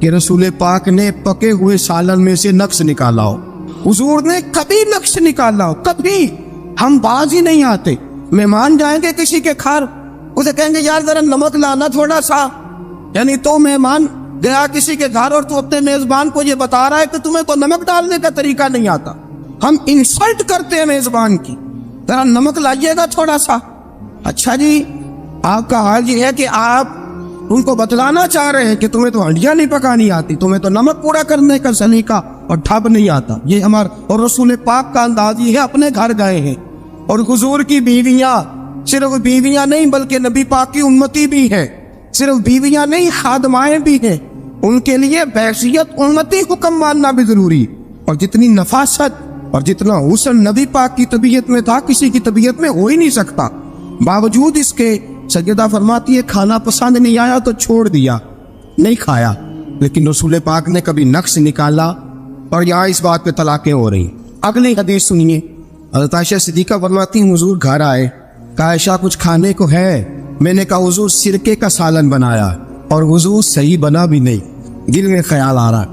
S2: कि रसूल पाक ने पके हुए सालन में से नक्श निकाला हो, हुजूर ने कभी नक्श निकाला हो, कभी। हम बाज ही नहीं आते, मेहमान जाएंगे किसी के घर, उसे कहेंगे यार जरा नमक लाना थोड़ा सा, यानी तो मेहमान गया किसी के घर और तू अपने मेजबान को ये बता रहा है कि तुम्हें तो नमक डालने का तरीका नहीं आता। हम इंसल्ट करते हैं मेजबान की, जरा नमक लाइएगा थोड़ा सा। अच्छा जी, आपका हाल ये है कि आप उनको बतलाना चाह रहे हैं कि तुम्हें तो हंडिया नहीं पकानी आती, तुम्हें तो नमक पूरा करने का सलीका और ढब नहीं आता। ये हमारा और रसूल पाक का अंदाज ये है, अपने घर गए हैं और हुजूर की बीवियां, सिर्फ बीवियां नहीं बल्कि नबी पाक की उम्मती भी है, सिर्फ बीवियां नहीं खादमाएं भी हैं, उनके लिए बैसियत उम्मती हुक्म मानना भी जरूरी। और जितनी नफासत और जितना हुस्न नबी पाक की तबीयत में था किसी की तबीयत में हो ही नहीं सकता। बावजूद इसके सैयदा फरमाती है खाना पसंद नहीं आया तो छोड़ दिया, नहीं खाया, लेकिन रसूल पाक ने कभी नक्श निकाला। और यहाँ इस बात पे तलाकें हो रही। अगली हदीस सुनिए, हज़रत आयशा सिद्दीका फरमाती हैं हुजूर घर आए, कहा आयशा कुछ खाने को है? मैंने कहा हुजूर सिरके का सालन बनाया, और हुजूर सही बना भी नहीं, दिल में ख्याल आ रहा,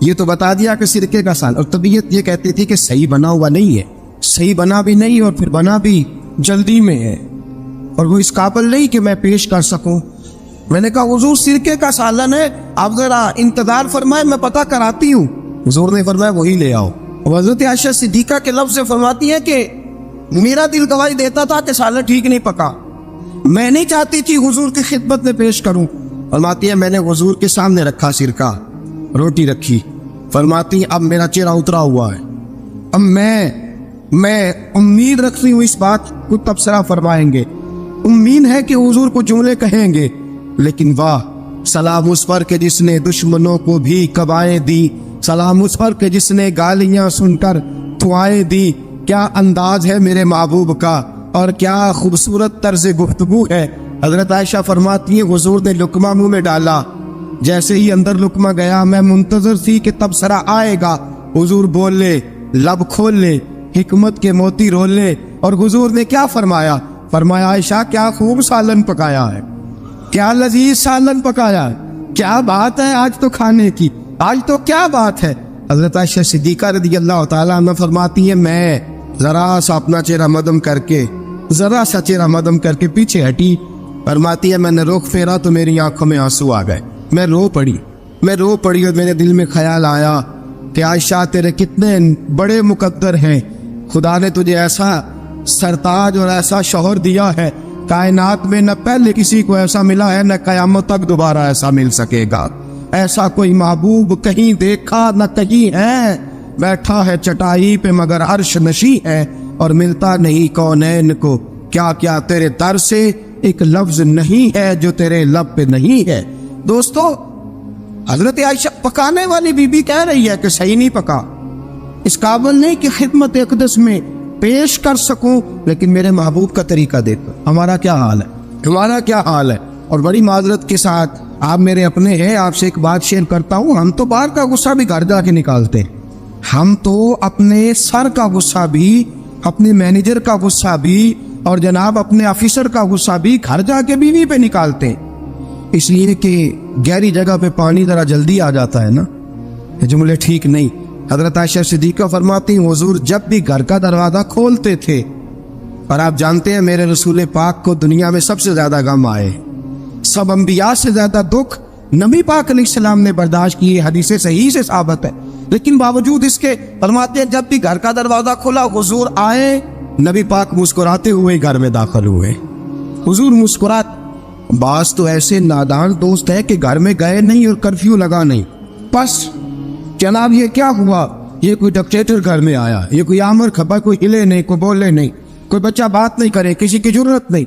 S2: ये तो बता दिया कि सिरके का सालन, और तबीयत ये कहती थी कि सही बना हुआ नहीं है, सही बना भी नहीं और फिर बना भी जल्दी में है और वो इस काबिल नहीं कि मैं पेश कर सकूं। मैंने कहा हुजूर सिरके का सालन है, आप जरा इंतजार फरमाए मैं पता कराती हूँ। हुजूर ने फरमाया वही ले आओ। हज़रत आयशा सिद्दीका के लफ्ज़ से फरमाती है कि मेरा दिल गवाही देता था कि सालन ठीक नहीं पका, मैं नहीं चाहती थी हुजूर की खिदमत में पेश करूं। फरमाती है मैंने हुजूर के सामने रखा सिरका, रोटी रखी, फरमाती अब मेरा चेहरा उतरा हुआ है, अब मैं उम्मीद रखती हूँ इस बात को तबसरा फरमाएंगे, उम्मीद है कि हुजूर को जुमले कहेंगे, लेकिन वाह सलाम उस पर के जिसने दुश्मनों को भी कबाएं दी, सलाम उस पर के जिसने गालियां सुनकर दुआएं दी। क्या अंदाज है मेरे महबूब का और क्या खूबसूरत तर्ज गुफ्तगू है। हजरत आयशा फरमाती है हुजूर ने लुकमा मुंह में डाला, जैसे ही अंदर लुकमा गया मैं मुंतजर थी कि तबसरा आएगा। हुजूर बोले लब खोल ले, हिकमत के मोती रोल ले। और हुजूर ने क्या फरमाया? फरमाया आयशा क्या खूब सालन पकाया है, क्या लजीज सालन पकाया है, क्या बात है आज तो खाने की, आज तो क्या बात है। हजरत आयशा सिद्दीका रदियल्लाहु ताला अन्हा फरमाती है मैं जरा सा अपना चेहरा मदम करके, जरा सा चेहरा मदम करके पीछे हटी। फरमाती है मैंने रुख फेरा तो मेरी आंखों में आंसू आ गए, मैं रो पड़ी और मेरे दिल में ख्याल आया कि आयशा तेरे कितने बड़े मुकद्दर हैं, खुदा ने तुझे ऐसा सरताज और ऐसा शौहर दिया है, कायनात में न पहले किसी को ऐसा मिला है न कयामत तक दोबारा ऐसा मिल सकेगा। ऐसा कोई महबूब कहीं देखा न कहीं है, بیٹھا ہے چٹائی پہ مگر عرش نشی ہے اور ملتا نہیں کونین کو، کیا کیا تیرے در سے ایک لفظ نہیں ہے جو تیرے لب پہ نہیں ہے۔ دوستو، حضرت عائشہ پکانے والی بی بی کہہ رہی ہے کہ صحیح نہیں پکا، اس قابل نہیں کہ خدمت اقدس میں پیش کر سکوں، لیکن میرے محبوب کا طریقہ دیکھو ہمارا کیا حال ہے، ہمارا کیا حال ہے۔ اور بڑی معذرت کے ساتھ، آپ میرے اپنے ہیں، آپ سے ایک بات شیئر کرتا ہوں، ہم تو باہر کا غصہ بھی گھر جا کے نکالتے ہیں، ہم تو اپنے سر کا غصہ بھی، اپنے مینیجر کا غصہ بھی، اور جناب اپنے آفیسر کا غصہ بھی گھر جا کے بیوی پہ نکالتے ہیں، اس لیے کہ گہری جگہ پہ پانی ذرا جلدی آ جاتا ہے نا، یہ جملے ٹھیک نہیں۔ حضرت عائشہ صدیقہ فرماتی ہیں حضور جب بھی گھر کا دروازہ کھولتے تھے، اور آپ جانتے ہیں میرے رسول پاک کو دنیا میں سب سے زیادہ غم آئے، سب انبیاء سے زیادہ دکھ نبی پاک علیہ السلام نے برداشت کیے، حدیث صحیح سے ثابت ہے، لیکن باوجود اس کے فرماتے ہیں جب بھی گھر کا دروازہ کھلا حضور آئے، نبی پاک مسکراتے ہوئے گھر میں داخل ہوئے، حضور مسکرات۔ بعض تو ایسے نادان دوست ہے کہ گھر میں گئے نہیں اور کرفیو لگا نہیں، بس جناب یہ کیا ہوا، یہ کوئی ڈکٹیٹر گھر میں آیا، یہ کوئی آمر کھپا، کوئی ہلے نہیں، کوئی بولے نہیں، کوئی بچہ بات نہیں کرے، کسی کی ضرورت نہیں،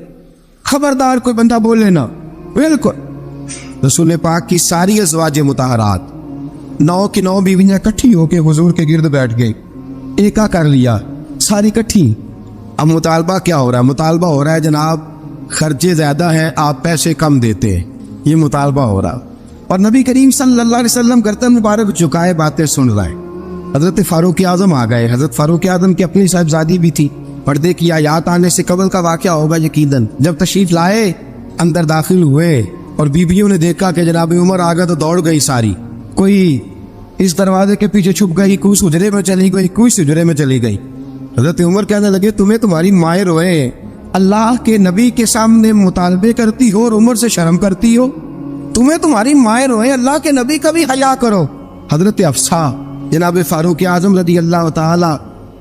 S2: خبردار کوئی بندہ بولے نا، بالکل۔ رسول پاک کی ساری ازواج مطہرات 9 کی 9 بیویاں کٹھی ہو کے حضور کے گرد بیٹھ گئی، ایکا کر لیا ساری کٹھی۔ اب مطالبہ کیا ہو رہا ہے؟ مطالبہ ہو رہا ہے جناب خرچے زیادہ ہیں، آپ پیسے کم دیتے ہیں، یہ مطالبہ ہو رہا۔ اور نبی کریم صلی اللہ علیہ وسلم گردن مبارک جھکائے باتیں سن رہے ہیں۔ حضرت فاروق اعظم آ گئے، حضرت فاروق اعظم کی اپنی صاحبزادی بھی تھی، پردے کی آیات آنے سے قبل کا واقعہ ہوگا یقیناً۔ جب تشریف لائے اندر داخل ہوئے اور بیویوں نے دیکھا کہ جناب عمر آ گیا تو دوڑ گئی ساری، کوئی اس دروازے کے پیچھے چھپ گئی، کوئی سجرے میں چلی گئی، کوئی سجرے میں چلی گئی۔ حضرت عمر کہنے لگے تمہیں تمہاری مائیں روئے، اللہ کے نبی کے سامنے مطالبے کرتی ہو اور عمر سے شرم کرتی ہو، تمہیں تمہاری مائیں روئے، اللہ کے نبی کا بھی حیا کرو۔ حضرت حفصہ جناب فاروق اعظم رضی اللہ تعالی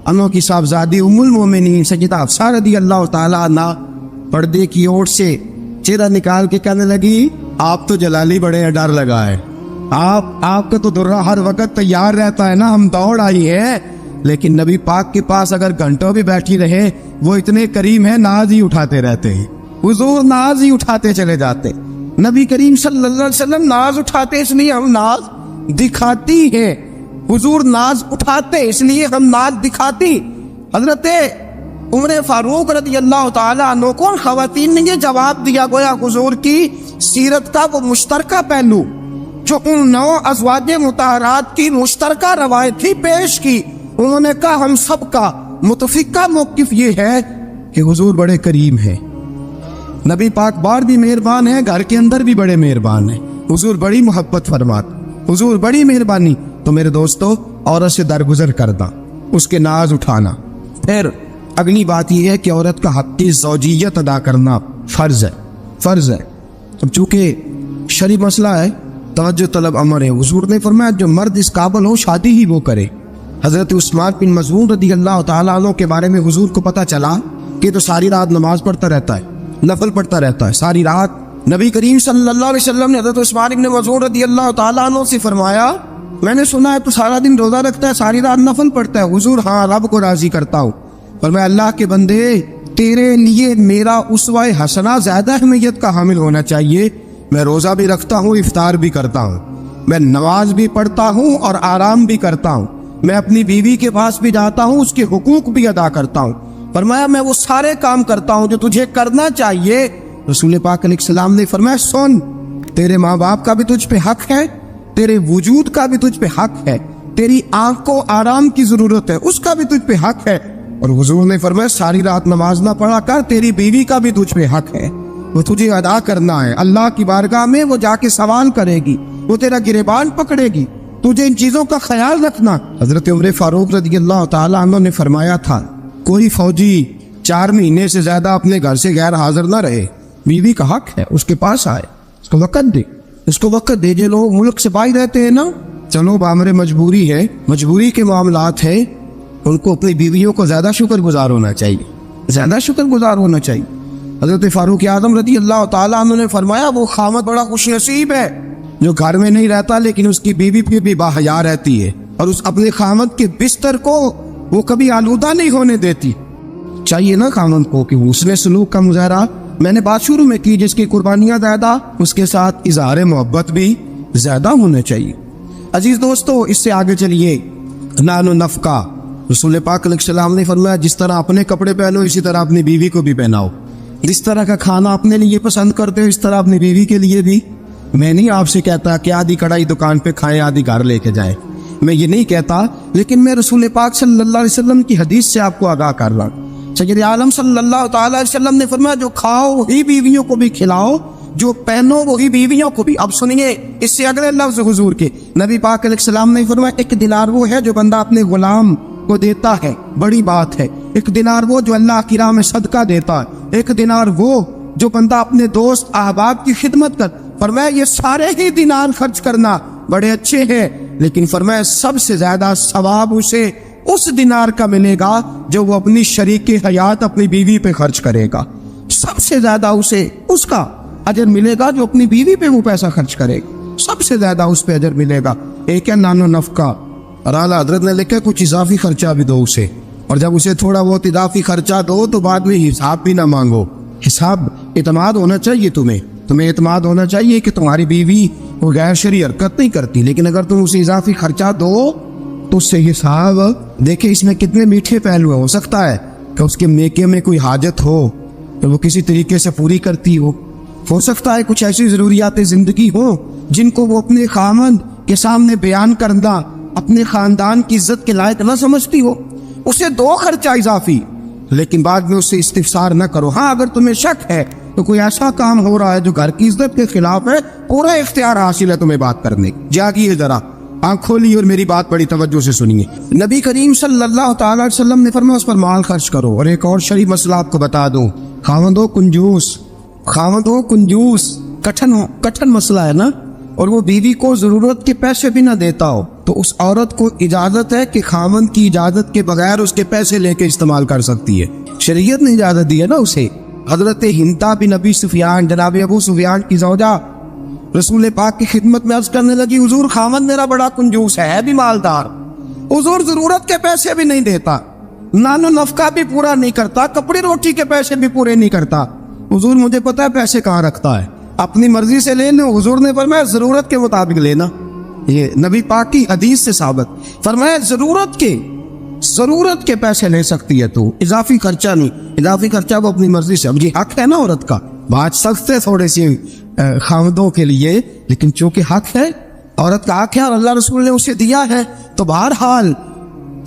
S2: عنہ کی صاحبزادی ام المومنین سیدہ حفصہ رضی اللہ تعالی عنہ پردے کی اوٹ سے چہرہ نکال کے کہنے لگی آپ تو جلالی بڑے ہیں، ڈر لگا ہے، آپ کا تو درہ ہر وقت تیار رہتا ہے نا، ہم دوڑ آئی ہے، لیکن نبی پاک کے پاس اگر گھنٹوں بھی بیٹھی رہے وہ اتنے کریم ہیں، ناز ہی اٹھاتے رہتے ہیں، حضور ناز ہی اٹھاتے چلے جاتے، نبی کریم صلی اللہ علیہ وسلم ناز اٹھاتے اس لیے ہم ناز دکھاتی ہیں، حضور ناز اٹھاتے اس لیے ہم ناز دکھاتی۔ حضرت عمر فاروق رضی اللہ تعالیٰ عنہ کو خواتین نے یہ جواب دیا، گویا حضور کی سیرت کا وہ مشترکہ پہلو جو ان 9 ازواج مطہرات کی مشترکہ روایت ہی پیش کی۔ انہوں نے کہا ہم سب کا متفقہ موقف یہ ہے کہ حضور بڑے کریم ہیں، نبی پاک باہر بھی مہربان ہیں، گھر کے اندر بھی بڑے مہربان ہیں، حضور بڑی محبت فرماتے، حضور بڑی مہربانی۔ تو میرے دوستو عورت سے درگزر کرنا، اس کے ناز اٹھانا، پھر اگلی بات یہ ہے کہ عورت کا حق زوجیت ادا کرنا فرض ہے۔ اب چونکہ شرعی مسئلہ ہے، توجہ طلب امر ہے، حضور نے فرمایا جو مرد اس قابل ہو شادی ہی وہ کرے۔ حضرت عثمان بن مظعون رضی اللہ تعالیٰ عنہ کے بارے میں حضور کو پتہ چلا کہ تو ساری رات نماز پڑھتا رہتا ہے، نفل پڑھتا رہتا ہے ساری رات۔ نبی کریم صلی اللہ علیہ وسلم نے حضرت عثمان بن مظعون رضی اللہ تعالیٰ عنہ سے فرمایا میں نے سنا ہے تو سارا دن روزہ رکھتا ہے، ساری رات نفل پڑھتا ہے۔ حضور ہاں، رب کو راضی کرتا ہوں۔ فرمایا اللہ کے بندے تیرے لیے میرا اسوہ حسنہ زیادہ اہمیت کا حامل ہونا چاہیے، میں روزہ بھی رکھتا ہوں، افطار بھی کرتا ہوں، میں نماز بھی پڑھتا ہوں اور آرام بھی کرتا ہوں، میں اپنی بیوی کے پاس بھی جاتا ہوں، اس کے حقوق بھی ادا کرتا ہوں۔ فرمایا میں وہ سارے کام کرتا ہوں جو تجھے کرنا چاہیے۔ رسول پاک علیہ السلام نے فرمایا سن، تیرے ماں باپ کا بھی تجھ پہ حق ہے، تیرے وجود کا بھی تجھ پہ حق ہے، تیری آنکھ کو آرام کی ضرورت ہے، اس کا بھی تجھ پہ حق ہے۔ اور حضور نے فرمایا ساری رات نماز نہ پڑھا کر، تیری بیوی کا بھی تجھ پہ حق ہے، وہ تجھے ادا کرنا ہے، اللہ کی بارگاہ میں وہ جا کے سوال کرے گی، وہ تیرا گریبان پکڑے گی، تجھے ان چیزوں کا خیال رکھنا۔ حضرت عمر فاروق رضی اللہ تعالیٰ عنہ نے فرمایا تھا کوئی فوجی 4 مہینے سے زیادہ اپنے گھر سے غیر حاضر نہ رہے، بیوی کا حق ہے اس کے پاس آئے، اس کو وقت دے، اس کو وقت دے۔ جو لوگ ملک سے باہر رہتے ہیں نا، چلو بامر مجبوری ہے، مجبوری کے معاملات ہیں، ان کو اپنی بیویوں کو زیادہ شکر گزار ہونا چاہیے، زیادہ شکر گزار ہونا چاہیے۔ حضرت فاروق اعظم رضی اللہ تعالیٰ عنہ نے فرمایا وہ خامد بڑا خوش نصیب ہے جو گھر میں نہیں رہتا لیکن اس کی بیوی پھر بھی باحیا رہتی ہے، اور اس اپنے خامد کے بستر کو وہ کبھی آلودہ نہیں ہونے دیتی. چاہیے نا خامد کو کہ حسن سلوک کا مظاہرہ. میں نے بات شروع میں کی جس کی قربانیاں زیادہ اس کے ساتھ اظہار محبت بھی زیادہ ہونے چاہیے. عزیز دوستو اس سے آگے چلیے. نان و نفقہ. رسول پاک علیہ السلام نے فرمایا جس طرح اپنے کپڑے پہنو اسی طرح اپنی بیوی کو بھی پہناؤ. جس طرح کا کھانا اپنے لیے پسند کرتے ہو اس طرح اپنی بیوی کے لیے بھی. میں نہیں آپ سے کہتا کہ آدھی کڑھائی دکان پہ کھائیں آدھی گھر لے کے جائیں, میں یہ نہیں کہتا, لیکن میں رسول پاک صلی اللہ علیہ وسلم کی حدیث سے آپ کو آگاہ کر رہا ہوں. سید عالم صلی اللہ تعالی علیہ وسلم نے فرمایا جو کھاؤ وہی بیویوں کو بھی کھلاؤ, جو پہنو وہی بیویوں کو بھی. اب سنیے اس سے اگلے لفظ حضور کے. نبی پاک علیہ السلام نے فرمایا ایک دینار وہ ہے جو بندہ اپنے غلام کو دیتا ہے, بڑی بات ہے. ایک دینار وہ جو اللہ کی راہ میں صدقہ دیتا ہے. ایک دینار وہ جو بندہ اپنے دوست احباب کی خدمت کر. فرمایا یہ سارے ہی دینار خرچ کرنا بڑے اچھے ہیں, لیکن فرمایا سب سے زیادہ ثواب اسے اس دینار کا ملے گا جو وہ اپنی شریک حیات اپنی بیوی پہ خرچ کرے گا. سب سے زیادہ اسے اس کا اجر ملے گا جو اپنی بیوی پہ وہ پیسہ خرچ کرے گا, سب سے زیادہ اس پہ اجر ملے گا. ایک ہے نان و نفقہ, اور اعلیٰ حضرت نے لکھا کچھ اضافی خرچہ بھی دو اسے, اور جب اسے تھوڑا بہت اضافی خرچہ دو تو بعد میں حساب بھی نہ مانگو. حساب اعتماد ہونا چاہیے, تمہیں اعتماد ہونا چاہیے کہ تمہاری بیوی وہ غیر شرعی حرکت نہیں کرتی, لیکن اگر تم اسے اضافی خرچہ دو تو اس سے حساب دیکھیں اس میں کتنے میٹھے پہلو ہیں. ہو سکتا ہے کہ اس کے میکے میں کوئی حاجت ہو تو وہ کسی طریقے سے پوری کرتی ہو سکتا ہے کچھ ایسی ضروریات زندگی ہو جن کو وہ اپنے خامند کے سامنے بیان کرنا اپنے خاندان کی عزت کے لائق نہ سمجھتی ہو, اسے دو خرچہ اضافی, لیکن بعد میں اسے استفسار نہ کرو. ہاں اگر تمہیں شک ہے تو کوئی ایسا کام ہو رہا ہے جو گھر کی عزت کے خلاف ہے, پورا اختیار حاصل ہے تمہیں بات کرنے. جاگیے ذرا, آنکھ کھولیے اور میری بات بڑی توجہ سے سنیے. نبی کریم صلی اللہ تعالی علیہ وسلم نے فرمایا اس پر مال خرچ کرو. اور ایک اور شرعی مسئلہ آپ کو بتا دوں, خاوندو کنجوس کٹھن مسئلہ ہے نا, اور وہ بیوی کو ضرورت کے پیسے بھی نہ دیتا ہو تو اس عورت کو اجازت ہے کہ خاوند کی اجازت کے بغیر اس کے پیسے لے کے استعمال کر سکتی ہے. شریعت نے اجازت دی ہے نا اسے. حضرت ہندا بن ابی سفیان جناب ابو سفیان کی زوجہ رسول پاک کی خدمت میں عرض کرنے لگی حضور خاوند میرا بڑا کنجوس ہے بھی مالدار, حضور ضرورت کے پیسے بھی نہیں دیتا, نان و نفقہ بھی پورا نہیں کرتا, کپڑے روٹی کے پیسے بھی پورے نہیں کرتا. حضور مجھے پتا ہے پیسے کہاں رکھتا ہے, اپنی مرضی سے لے لیں. حضور نے فرمایا ضرورت کے مطابق لینا. یہ نبی پاک کی حدیث سے ثابت. فرمایا ضرورت کے پیسے لے سکتی ہے تو, اضافی خرچہ نہیں. اضافی خرچہ وہ اپنی مرضی سے. اب یہ حق ہے نا عورت کا, بات سخت ہے تھوڑے سی خاوندوں کے لیے, لیکن چونکہ حق ہے, عورت کا حق ہے اور اللہ رسول نے اسے دیا ہے, تو بہرحال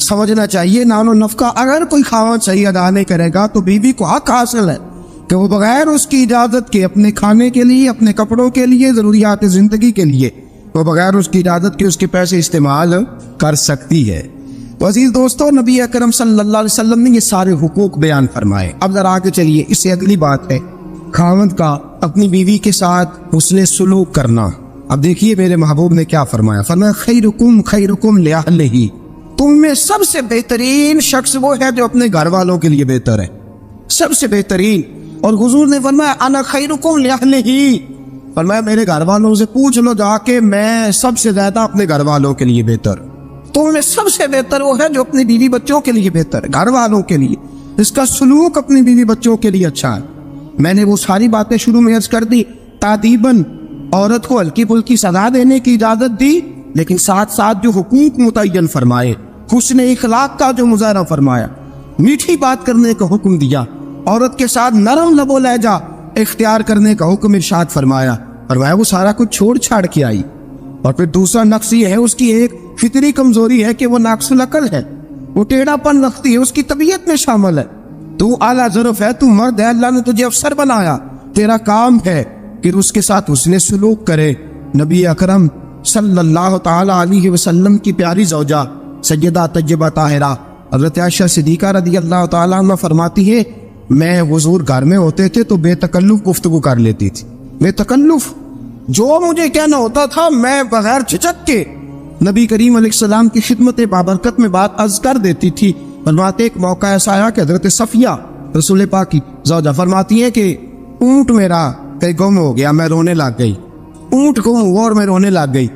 S2: سمجھنا چاہیے نان و نفقہ اگر کوئی خاوند صحیح ادا نہیں کرے گا تو بیوی کو حق حاصل ہے کہ وہ بغیر اس کی اجازت کے اپنے کھانے کے لیے, اپنے کپڑوں کے لیے, ضروریات زندگی کے لیے وہ بغیر اس کی اجازت کے اس کے پیسے استعمال کر سکتی ہے. تو عزیز دوستو نبی اکرم صلی اللہ علیہ وسلم نے یہ سارے حقوق بیان فرمائے. اب ذرا آگے چلیے, اس سے اگلی بات ہے خاوند کا اپنی بیوی کے ساتھ حسن سلوک کرنا. اب دیکھیے میرے محبوب نے کیا فرمایا. فرمایا خیرکم لأہلہ, تم میں سب سے بہترین شخص وہ ہے جو اپنے گھر والوں کے لیے بہتر ہے, سب سے بہترین. اور حضور نے فرمایا انا خیرکم لأہلہ, فرمایا میرے گھر والوں سے پوچھ لو جا کے, میں سب سے زیادہ اپنے گھر والوں کے لیے بہتر. تم میں سب سے بہتر وہ ہے جو اپنی بیوی بچوں کے لیے بہتر ہے, گھر والوں کے لیے, اس کا سلوک اپنی بیوی بچوں کے لیے اچھا ہے. میں نے وہ ساری باتیں شروع میں عرض کر دی, تادیباً عورت کو ہلکی پھلکی سزا دینے کی اجازت دی, لیکن ساتھ ساتھ جو حقوق متعین فرمائے, حسن اخلاق کا جو مظاہرہ فرمایا, میٹھی بات کرنے کا حکم دیا, عورت کے ساتھ نرم لب و لہجہ اختیار کرنے کا حکم ارشاد فرمایا. فرمایا وہ سارا کچھ چھوڑ چھاڑ کے آئی. اور پھر دوسرا نقص یہ ہے اس کی ایک فطری کمزوری ہے کہ وہ ناقص العقل ہے, وہ ٹیڑھا پن رکھتی ہے, اس کی طبیعت میں شامل ہے. تو اعلیٰ ظرف ہے, تو مرد ہے, اللہ نے تجھے افسر بنایا, تیرا کام ہے کہ اس کے ساتھ حسن سلوک کرے. نبی اکرم صلی اللہ تعالی علیہ وسلم کی پیاری زوجہ سیدہ طیبہ طاہرہ حضرت عائشہ صدیقہ رضی اللہ تعالیٰ عنہ فرماتی ہے میں حضور گھر میں ہوتے تھے تو بے تکلف گفتگو کر لیتی تھی. بے تکلف, جو مجھے کہنا ہوتا تھا میں بغیر جھجک کے نبی کریم علیہ السلام کی خدمت بابرکت میں بات عرض کر دیتی تھی. فرماتے ایک موقع ایسا آیا کہ حضرت صفیہ رسول پاک کی زوجہ فرماتی ہیں کہ اونٹ میرا کہیں گم ہو گیا, میں رونے لگ گئی, اونٹ گم ہوا اور میں رونے لگ گئی.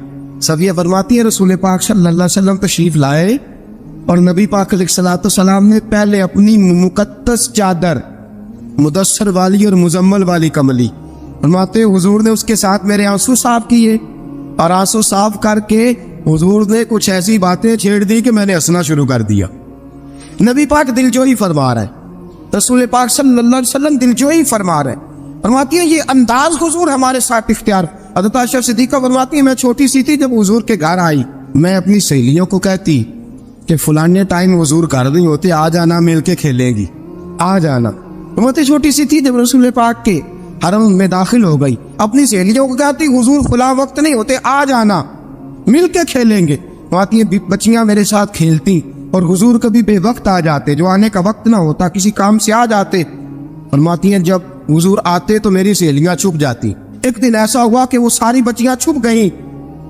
S2: सफिया फरमाती है रसूल पाक सल्लल्लाहु अलैहि वसल्लम तशरीफ लाए और नबी पाक अलैहिस्सलाम ने पहले अपनी मुकद्दस चादर मुदस्सर वाली और मुजम्मल वाली कमली, फरमाते हुजूर ने उसके साथ मेरे आंसू साफ किए और आंसू साफ करके हुजूर ने कुछ ऐसी बातें छेड़ दी कि मैंने हंसना शुरू कर दिया। नबी पाक दिलजोई फरमा रहे हैं, रसूल पाक सल्लल्लाहु अलैहि वसल्लम दिलजोई फरमा रहे हैं। फरमाती है ये अंदाज हुजूर हमारे साथ इख्तियार। हज़रत आयशा सिद्दीक़ा फरमाती है मैं छोटी सी थी जब हुजूर के घर आई, मैं अपनी सहेलियों को कहती कि फलाने टाइम हुजूर घर नहीं होते, आ जाना मिल के खेलेंगी, आ जाना। फरमाती छोटी सी थी जब रसूल पाक के हरम में दाखिल हो गई, अपनी सहेलियों को कहती हुजूर फला वक्त नहीं होते, आ जाना मिल के खेलेंगे। फरमाती है बच्चियां मेरे साथ खेलती और हुजूर कभी बेवक्त आ जाते, जो आने का वक्त ना होता, किसी काम से आ जाते। फरमाती हैं जब हुजूर आते तो मेरी सहेलियां छुप जाती। एक दिन ऐसा हुआ कि वो सारी बच्चियां छुप गईं।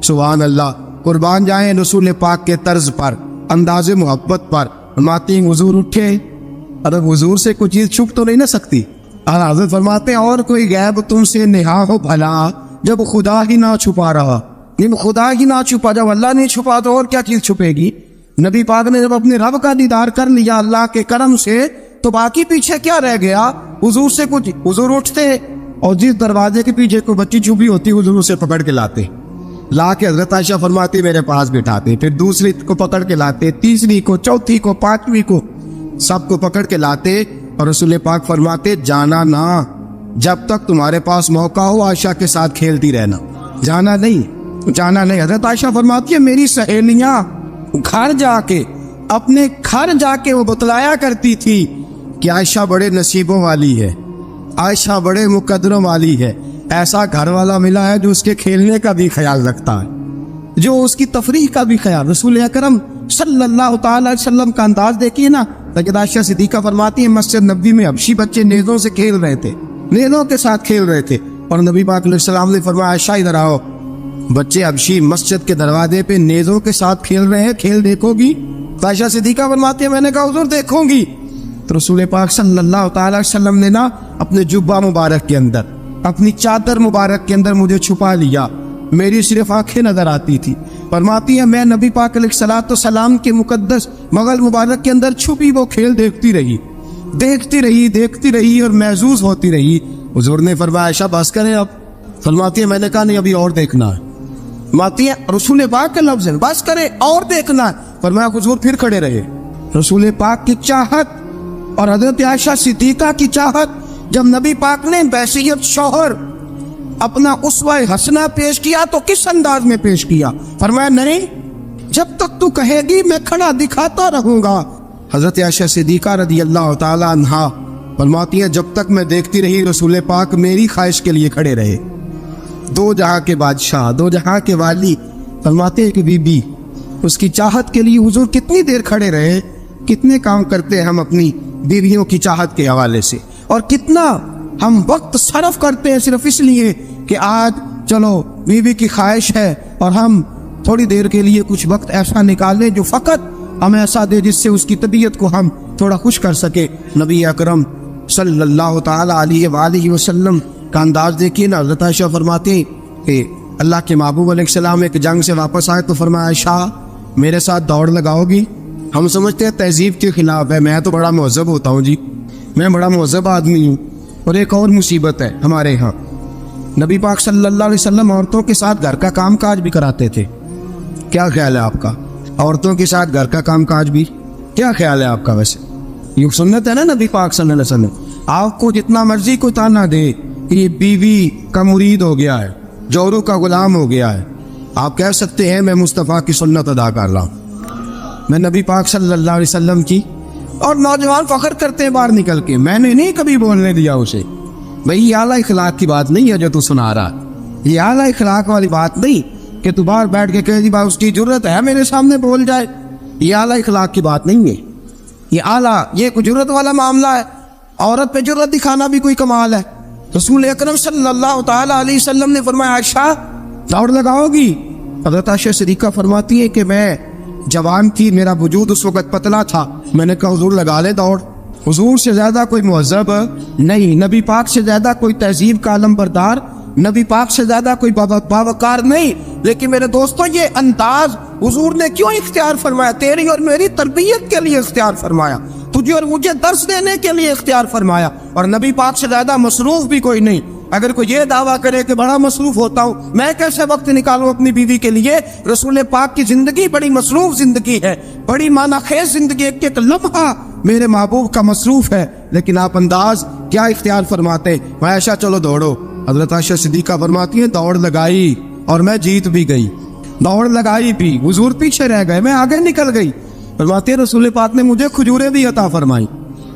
S2: सुभान अल्लाह, कुर्बान जाए रसूल पाक के तर्ज पर, अंदाज़े मोहब्बत पर। फरमाती हैं हुजूर उठे, अरे हुजूर से कोई चीज़ छुप तो नहीं ना सकती। और हज़रत फरमाते हैं और कोई गैब तुमसे नेहा हो भला, जब खुदा ही ना छुपा रहा। जब खुदा ही ना छुपा, जब अल्लाह नहीं छुपा तो और क्या चीज़ छुपेगी। नबी पाक ने जब अपने रब का दीदार कर लिया अल्लाह के करम से, तो बाकी पीछे क्या रह गया। हुजूर से कुछ, हुजूर उठते और जिस दरवाजे के पीछे कोई बच्ची छुपी होती हुजूर उसे पकड़ के लाते, ला के हजरत आयशा फरमाती मेरे पास बिठाते, फिर दूसरी को पकड़ के लाते, तीसरी को, चौथी को, पांचवी को, सबको पकड़ के लाते और रसूल पाक फरमाते जाना ना, जब तक तुम्हारे पास मौका हो आयशा के साथ खेलती रहना, जाना नहीं, जाना नहीं। हजरत आयशा फरमाती है मेरी सहेलियां घर जाके, अपने घर जाके वो बतलाया करती थी कि आयशा बड़े नसीबों वाली है, आयशा बड़े मुकद्दरों वाली है, ऐसा घर वाला मिला है जो उसके खेलने का भी ख्याल रखता है, जो उसकी तफरीह का भी ख्याल। रसूल अकरम सल्लल्लाहु ताला अलैहि वसल्लम का अंदाज देखिए ना। लेकिन आयशा सिद्दीक़ा फरमाती है मस्जिद नबी में हबशी बच्चे नेज़ों से खेल रहे थे, नेज़ों के साथ खेल रहे थे, और नबी पाक अलैहिस्सलाम ने फरमाया आयशा इधर आओ, बच्चे हबशी मस्जिद के दरवाजे पे नेज़ों के साथ खेल रहे हैं, खेल देखोगी। तो आयशा सिद्दीक़ा फरमाती है मैंने कहा हुजूर देखूंगी। तो रसूल पाक सल्लल्लाहु ताला अलैहि वसल्लम ने ना अपने जुब्बा मुबारक के अंदर, अपनी चादर मुबारक के अंदर मुझे छुपा लिया, मेरी सिर्फ आंखें नजर आती थी। फरमाती है मैं नबी पाक अलैहिस्सलाम के मुकद्दस मगल मुबारक के अंदर छुपी वो खेल देखती रही, देखती रही, देखती रही और महसूस होती रही। हुजूर ने फरमाया आयशा बस करें अब। फरमाती है मैंने कहा नहीं अभी और देखना है। फरमाती है रसूल पाक के लफ्ज़ हैं बस करें और देखना है। फरमाया हुजूर फिर खड़े रहे। रसूल पाक की चाहत और हज़रत आयशा सिद्दीक़ा की चाहत, जब नबी पाक ने बैसियत शौहर अपना उसवा हसना पेश किया तो किस अंदाज में पेश किया। फरमाया नहीं जब तक तू कहेगी मैं खड़ा दिखाता रहूंगा। हज़रत आयशा सिद्दीक़ा रज़ियल्लाहु ताला अन्हा फरमाती है जब तक मैं देखती रही रसूल पाक मेरी ख्वाहिश के लिए खड़े रहे। दो जहां के बादशाह, दो जहां के वाली, फरमाते हैं कि बीबी उसकी चाहत के लिए हुजूर कितनी देर खड़े रहे। कितने काम करते हैं हम अपनी बीवियों की चाहत के हवाले से, और कितना हम वक्त सर्फ करते हैं सिर्फ इसलिए कि आज चलो बीवी की ख्वाहिश है और हम थोड़ी देर के लिए कुछ वक्त ऐसा निकालें जो फ़कत हमें ऐसा दे जिससे उसकी तबीयत को हम थोड़ा खुश कर सके। नबी अकरम सल्लल्लाहु ताला अलैहि वसल्लम का अंदाज देखिए ना। हज़रत आयशा फरमाती हैं कि अल्लाह के महबूब अलैहिस्सलाम एक जंग से वापस आए तो फरमाया आयशा मेरे साथ दौड़ लगाओगी। हम समझते हैं तहजीब के खिलाफ है, मैं तो बड़ा महज़ब होता हूँ जी, मैं बड़ा महज़ब आदमी हूँ। और एक और मुसीबत है हमारे यहाँ, नबी पाक सल्लल्लाहु अलैहि वसल्लम औरतों के साथ घर का काम काज भी कराते थे। क्या ख्याल है आपका, औरतों के साथ घर का काम काज भी क्या ख्याल है आपका? वैसे ये सुन्नत है ना नबी पाक सल्लल्लाहु अलैहि वसल्लम। आपको जितना मर्जी को ताना दे ये बीवी का मुरीद हो गया है, जोरू का गुलाम हो गया है, आप कह सकते हैं मैं मुस्तफ़ा की सुन्नत अदा कर रहा हूँ, मैं नबी पाक सल्लल्लाहु अलैहि वसल्लम की। और नौजवान फख्र करते हैं बाहर निकल के, मैंने नहीं कभी बोलने दिया उसे। भाई ये आला इखलाक की बात नहीं है जो तू सुना रहा, ये आला इखलाक वाली बात नहीं कि तू बाहर बैठ के कह दी बात उसकी जरूरत है मेरे सामने बोल जाए, ये आला इखलाक की बात नहीं है। ये आला, ये कोई जरूरत वाला मामला है। औरत पे जरूरत दिखाना भी कोई कमाल है। रसूल अकरम सल्लल्लाहु ताला अलैहि वसल्लम ने फरमाया आयशा दौड़ लगाओगी। हज़रत आयशा सिद्दीक़ा फरमाती है कि मैं जवान थी, मेरा वजूद उस वक़्त पतला था, मैंने कहा हुजूर लगा ले दौड़। हुजूर से ज़्यादा कोई मुहज़्ज़ब नहीं, नबी पाक से ज़्यादा कोई तहज़ीब का आलम बरदार नबी पाक से ज्यादा कोई बावकार नहीं। लेकिन मेरे दोस्तों ये अंदाज हुजूर ने क्यों इख्तियार फरमाया? तेरी और मेरी तरबियत के लिए इख्तियार फरमाया, तुझे और मुझे दर्स देने के लिए इख्तियार फरमाया। और नबी पाक से ज्यादा मसरूफ भी कोई नहीं। अगर कोई ये दावा करे कि बड़ा मसरूफ होता हूँ, मैं कैसे वक्त निकालूं अपनी बीवी के लिए? रसूल पाक की जिंदगी बड़ी मसरूफ जिंदगी है, बड़ी मानाखेज जिंदगी, एक एक लम्हा मेरे महबूब का मसरूफ है। लेकिन आप अंदाज क्या इख्तियार फरमाते? आयशा चलो दौड़ो। हजरत आयशा सिद्दीका फरमाती है दौड़ लगाई और मैं जीत भी गई। दौड़ लगाई भी, हुजूर पीछे रह गए, मैं आगे निकल गई। फरमाती है रसूल पाक ने मुझे खजूरें भी अता फरमाई,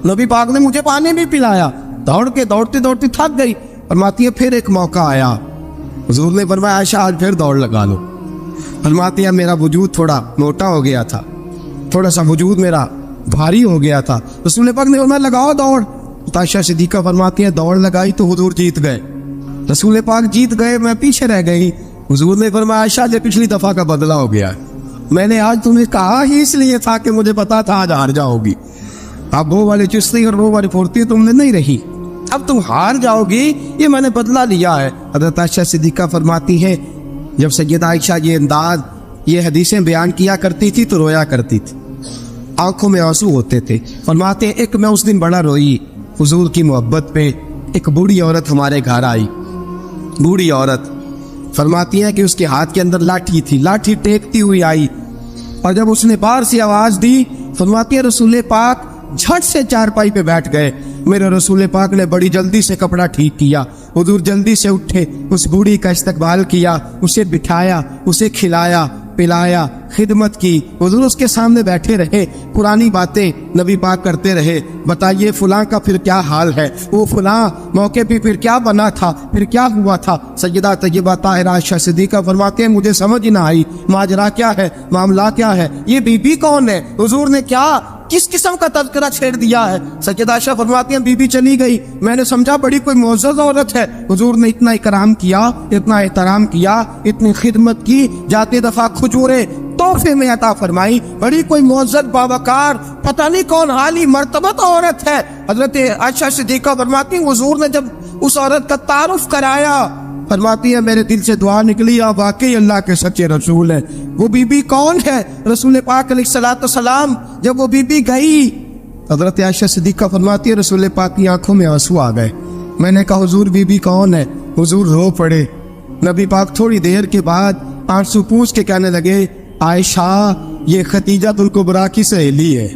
S2: नबी पाक ने मुझे पानी भी पिलाया। दौड़ के दौड़ती दौड़ती थक गई। फरमाती है फिर एक मौका आया, हुजूर ने फरमाया आयशा आज फिर दौड़ लगा लो। फरमाती है मेरा वजूद थोड़ा मोटा हो गया था, थोड़ा सा वजूद मेरा भारी हो गया था। रसूल पाक ने फरमाया लगाओ दौड़। आयशा सिद्दीका फरमाती है दौड़ लगाई तो हुजूर जीत गए। रसूल पाक जीत गए, मैं पीछे रह गई। हुजूर ने फरमाया आयशा ये पिछली दफा का बदला हो गया, मैंने आज तुम्हें कहा ही इसलिए था कि मुझे पता था आज हार जाओगी। अब वो वाली चुस्ती और वो वाली फुर्ती तुमने नहीं रही, अब तुम हार जाओगी, ये मैंने बदला लिया है। हज़रत आयशा सिद्दीका फरमाती है जब सैयदा आयशा ये अंदाज ये हदीसें बयान किया करती थी तो रोया करती थी, आंखों में आंसू होते थे। फरमाते एक मैं उस दिन बड़ा रोई हुजूर की मोहब्बत पे। एक बूढ़ी औरत हमारे घर आई, बूढ़ी औरत फरमाती है कि उसके हाथ के अंदर लाठी थी, लाठी टेकती हुई आई और जब उसने बाहर से आवाज दी, फरमाती है रसूल पाक झट से चारपाई पे बैठ गए। मेरे रसूल पाक ने बड़ी जल्दी से कपड़ा ठीक किया, हुजूर जल्दी से उठे, उस बूढ़ी का इस्तकबाल किया, उसे बिठाया, उसे खिलाया पिलाया, खिदमत की। हुजूर उसके सामने बैठे रहे, पुरानी बातें नबी पाक करते रहे। बताइए फलां का फिर क्या हाल है, वो फलां मौके पे फिर क्या बना था, फिर क्या हुआ था। सैयदा तय्यबा ताहिरा आयशा सिद्दीका फरमाते हैं मुझे समझ ही ना आई माजरा क्या है, मामला क्या है, ये बीबी कौन है, हुजूर ने क्या किस किस्म का तज़किरा छेड़ दिया है। सैयदा आयशा फरमाती हैं बीबी चली गई, मैंने समझा बड़ी कोई मुअज़्ज़ज़ औरत है। हुजूर ने इतना इकराम किया, इतना एहतराम किया, इतनी खिदमत की, जाते दफा खजूरें तोहफे में अता फरमाई, बड़ी कोई मुअज़्ज़ज़ बावकार पता नहीं कौन आली मर्तबत औरत है। हजरत आयशा सिद्दीका फरमाती हैं हुजूर ने जब उस औरत का तारुफ कराया, फरमाती है मेरे दिल से दुआ निकली आप वाकई अल्लाह के सच्चे रसूल हैं। वो बीबी कौन है? रसूल पाक अलैहिस्सलाम जब वो बीबी गई, हजरत आयशा सिद्दीका फरमाती है रसूल पाक की आंखों में आंसू आ गए। मैंने कहा हुजूर बीबी कौन है? हुजूर रो पड़े। नबी पाक थोड़ी देर के बाद आंसू पूछ के कहने लगे आयशा ये खतीजा तुल कुबरा की सहेली है,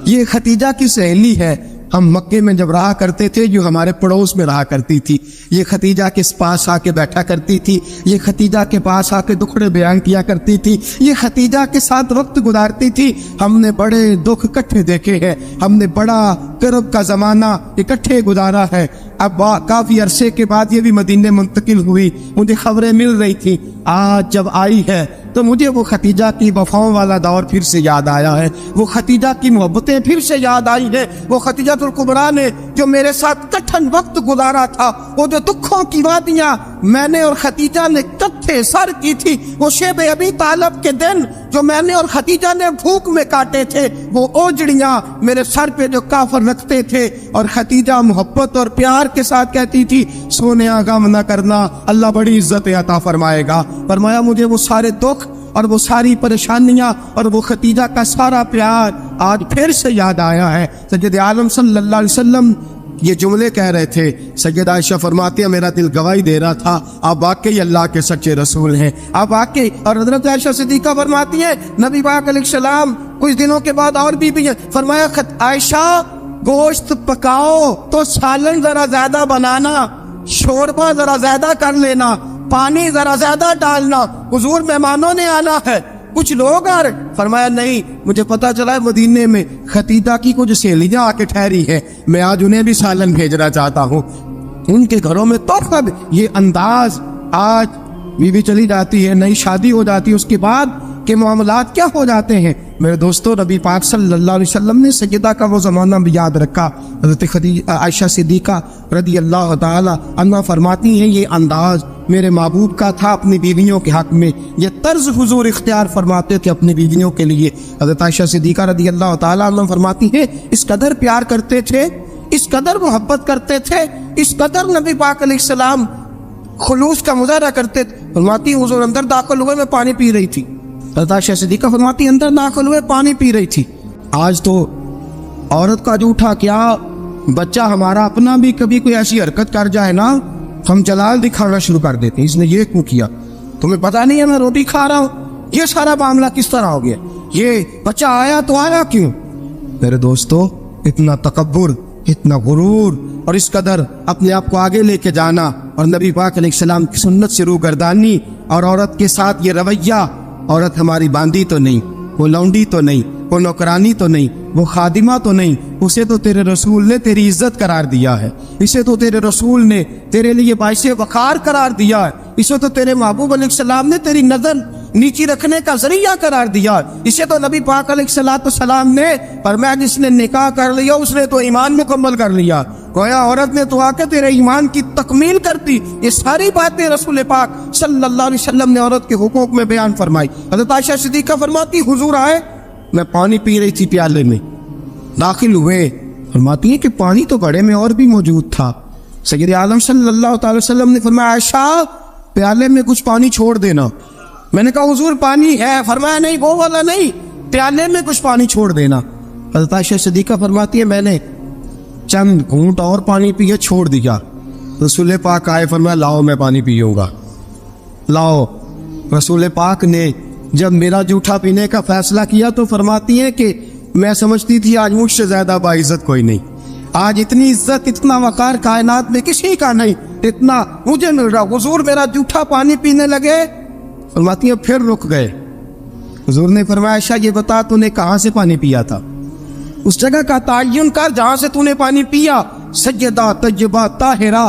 S2: ये खतीजा की सहेली है। हम मक्के में जब रहा करते थे जो हमारे पड़ोस में रहा करती थी, ये खतीजा के पास आके बैठा करती थी, ये खतीजा के पास आके दुखड़े बयान किया करती थी, ये खतीजा के साथ वक्त गुजारती थी। हमने बड़े दुख इकट्ठे देखे हैं, हमने बड़ा करब का ज़माना इकट्ठे गुजारा है। अब काफ़ी अरसे के बाद ये भी मदीने मुंतकिल हुई, मुझे खबरें मिल रही थी। आज जब आई है तो मुझे वो खतीजा की वफाओं वाला दौर फिर से याद आया है, वो खतीजा की मोहब्बतें फिर से याद आई है, वो खतीजा तुल कुबरा ने जो मेरे साथ कठिन वक्त गुजारा था, वो जो दुखों की वादियां मैंने और खतीजा ने इकट्ठे सर की थी, वो शेब अबी तालब के दिन जो मैंने और खतीजा ने भूख में काटे थे, वो ओजड़ियां मेरे सर पे जो काफर रखते थे और खतीजा मोहब्बत और प्यार के साथ कहती थी सोने गम न करना, अल्लाह बड़ी इज्जत अता फरमाएगा। फरमाया मुझे वो सारे दुख और वो सारी परेशानियां और वो खतीजा का सारा प्यार आज फिर से याद आया है। सैयद आलम सल्लल्लाहु अलैहि वसल्लम ये जुमले कह रहे थे, सैयदा आयशा फरमाती है मेरा दिल गवाही दे रहा था आप वाकई अल्लाह के सच्चे रसूल हैं, आप वाकई। और हजरत आयशा सिद्दीका फरमाती है नबी पाक अलैहिस्सलाम कुछ दिनों के बाद और भी फरमाया आयशा गोश्त पकाओ तो सालन जरा ज्यादा बनाना, शोरबा जरा ज्यादा कर लेना, पानी जरा ज्यादा डालना, हुजूर मेहमानों ने आना है, कुछ लोग आ रहे। फरमाया नहीं मुझे पता चला है मदीने में खतीजा की कुछ सहेलियां आके ठहरी है, मैं आज उन्हें भी सालन भेजना चाहता हूँ, उनके घरों में तोहफा। ये अंदाज आज बीवी चली जाती है, नई शादी हो जाती है, उसके बाद के मामलात क्या हो जाते हैं। मेरे दोस्तों नबी पाक सल्लल्लाहु अलैहि वसल्लम ने सैयदा का वो ज़माना भी याद रखा। हज़रत खदीजा आयशा सिद्दीका रदी अल्लाह ताला अन्हा फरमाती हैं ये अंदाज मेरे महबूब का था अपनी बीवियों के हक में, ये तर्ज हुजूर इख्तियार फरमाते थे अपनी बीवियों के लिए। हज़रत आयशा सिद्दीका रदी अल्लाह ताला अन्हा फरमाती हैं इस कदर प्यार करते थे, इस कदर मोहब्बत करते थे, इस कदर नबी पाक अलैहिस्सलाम खुलूस का मुजाहरा करते थे। फरमाती हुजूर अंदर दाखिल हुए मैं पानी पी रही थी। हज़रत आयशा सिद्दीक़ा फरमाती अंदर दाखिल हुए पानी पी रही थी। आज तो औरत का जूठा क्या, बच्चा हमारा अपना भी कभी कोई ऐसी हरकत कर जाए ना, हम जलाल दिखाना शुरू कर देते हैं, इसने ये क्यों किया, तुम्हें पता नहीं है मैं रोटी खा रहा हूँ, ये सारा मामला किस तरह हो गया, ये बच्चा आया तो आया क्यों। मेरे दोस्तों, इतना तकब्बुर, इतना गुरूर और इस कदर अपने आप को आगे लेके जाना और नबी पाक अलैहिस्सलाम की सुन्नत से रूगर्दानी और औरत के साथ ये रवैया, औरत हमारी बांदी तो नहीं, वो लौंडी तो नहीं, वो नौकरानी तो नहीं, वो खादिमा तो नहीं, उसे तो तेरे रसूल ने तेरी इज्जत करार दिया है, इसे तो तेरे रसूल ने तेरे लिए बाइसे वकार करार दिया है, इसे तो तेरे महबूब अलैहिस्सलाम ने तेरी नजर नीची रखने का जरिया करार दिया है, इसे तो नबी पाक अलैहिस्सलाम ने फरमाया जिसने निकाह कर लिया उसने तो ईमान मुकम्मल कर लिया, गोया औरत ने तो आके तेरे ईमान की तकमील कर दी। ये सारी बातें रसूल पाक सल्लल्लाहु अलैहि वसल्लम ने औरत के हुकूक में बयान फरमाई। हज़रत आयशा सिद्दीक़ा फरमाती हुजूर आए, मैं पानी पी रही थी प्याले में, दाखिल हुए, फरमाती है कि पानी तो घड़े में और भी मौजूद था। सय्यद आलम सल्लल्लाहु अलैहि वसल्लम ने फरमाया आयशा प्याले में कुछ पानी छोड़ देना। मैंने कहा हुजूर पानी है, फरमाया नहीं वो वाला नहीं, प्याले में कुछ पानी छोड़ देना। हज़रत आयशा सिद्दीक़ा फरमाती है मैंने चंद घूंट और पानी पिए छोड़ दिया। रसूल पाक आए, फरमाया लाओ मैं पानी पीऊंगा, लाओ। रसूल पाक ने जब मेरा जूठा पीने का फैसला किया तो फरमाती है कि मैं समझती थी आज मुझसे ज्यादा बाइज्जत कोई नहीं, आज इतनी इज्जत इतना वकार कायनात में किसी का नहीं, इतना मुझे मिल रहा। हुजूर मेरा जूठा पानी पीने लगे, फरमाती है फिर रुक गए। हुजूर ने फरमाया आयशा ये बता तूने कहाँ से पानी पिया था, उस जगह का ताय्युन कर जहां से तूने पानी पिया। सय्यदा तय्यबा ताहिरा